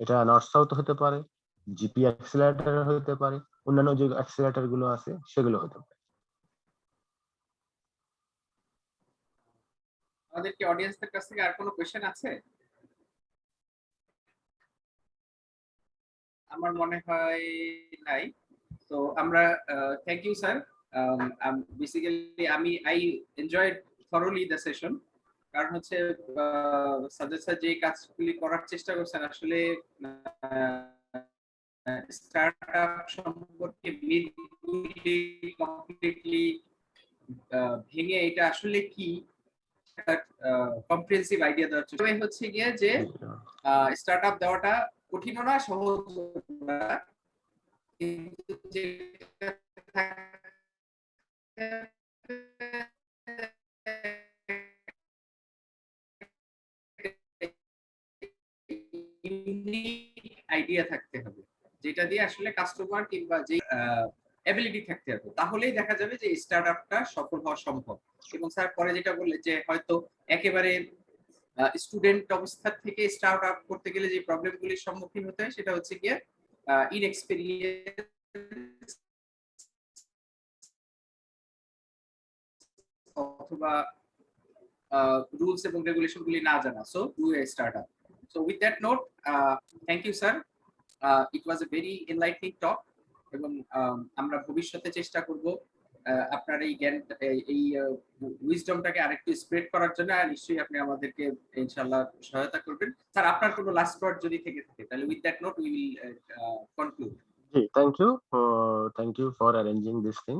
এটা নর্থ সাউথ হতে পারে, জিপি অ্যাক্সেলারেটর হতে পারে, অন্যান্য যে অ্যাক্সেলারেটর গুলো আছে সেগুলো হতে পারে। আমাদের কি অডিয়েন্সদের কাছ থেকে আর কোনো কোশ্চেন আছে? আমার মনে হয় নাই। তো আমরা thank you sir. Basically I enjoyed thoroughly the session. কারণ হচ্ছে সাজেদ স্যার যে কাজগুলি করার চেষ্টা করছেন আসলে স্টার্টআপ সম্পর্কে কমপ্লিটলি ভেঙে এটা আসলে কি কম্প্রিহেন্সিভ আইডিয়া দেওয়ার চেষ্টা হচ্ছে গিয়ে যে স্টার্টআপ দেওয়াটা কঠিনও না সহজ না, কিন্তু যেটা আইডিয়া থাকতে হবে, যেটা দিয়ে আসলে কাস্টমার কিংবা যে এবিলিটি থাকতে হবে, তাহলেই দেখা যাবে যে স্টার্টআপটা সফল হওয়া সম্ভব। এবং স্যার পরে যেটা বললেন যে হয়তো একেবারে স্টুডেন্ট অবস্থা থেকে স্টার্ট আপ করতে গেলে যে প্রবলেমগুলির সম্মুখীন হতে হয় সেটা হচ্ছে গিয়ে ইনএক্সপেরিয়েন্স অথবা রুলস এবং রেগুলেশন গুলি না জানা। So do a startup. So with that note, thank you sir, it was a very enlightening talk. এবং আমরা ভবিষ্যতে চেষ্টা করব আপনার এই জ্ঞান, এই উইজডমটাকে আরেকটু স্প্রেড করার জন্য, আর নিশ্চয়ই আপনি আমাদেরকে ইনশাআল্লাহ সহায়তা করবেন। স্যার আপনার কোনো লাস্ট ওয়ার্ড যদি থেকে থাকে তাহলে with that note we will conclude. জি, thank you for arranging this thing.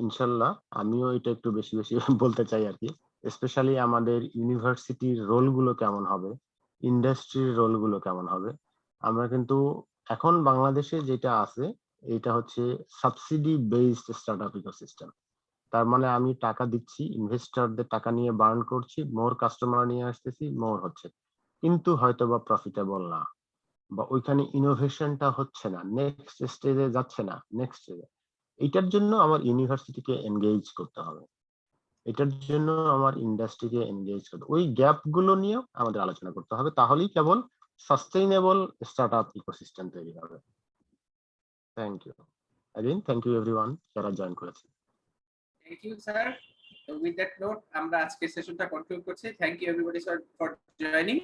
ইনশাল্লাহ আমিও এটা একটু বেশি বেশি বলতে চাই আর কি, স্পেশালি আমাদের ইউনিভার্সিটির রোলগুলো কেমন হবে, ইন্ডাস্ট্রির রোলগুলো কেমন হবে। আমরা কিন্তু এখন বাংলাদেশে যেটা আছে এটা হচ্ছে সাবসিডি বেসড স্টার্টআপ ইকোসিস্টেম। তার মানে আমি টাকা দিচ্ছি, ইনভেস্টরদের টাকা নিয়ে বার্ন করছি, মোর কাস্টমার নিয়ে আসতেছি, মোর হচ্ছে, কিন্তু হয়তো বা প্রফিটেবল না, বা ওইখানে ইনোভেশনটা হচ্ছে না, নেক্সট স্টেজে যাচ্ছে না, নেক্সট স্টেজে। এটার জন্য আমার ইউনিভার্সিটিকে এনগেজ করতে হবে, এটার জন্য আমার ইন্ডাস্ট্রিকে এনগেজ করতে, ওই গ্যাপ গুলো নিয়ে আমাদের আলোচনা করতে হবে, তাহলেই কেবল সাস্টেইনেবল স্টার্টআপ ইকোসিস্টেম তৈরি হবে। Thank you again, thank you everyone যারা জয়েন করেছে। Thank you sir. With that note আমরা আজকে সেশনটা কনক্লুড করছি। Thank you everybody for joining.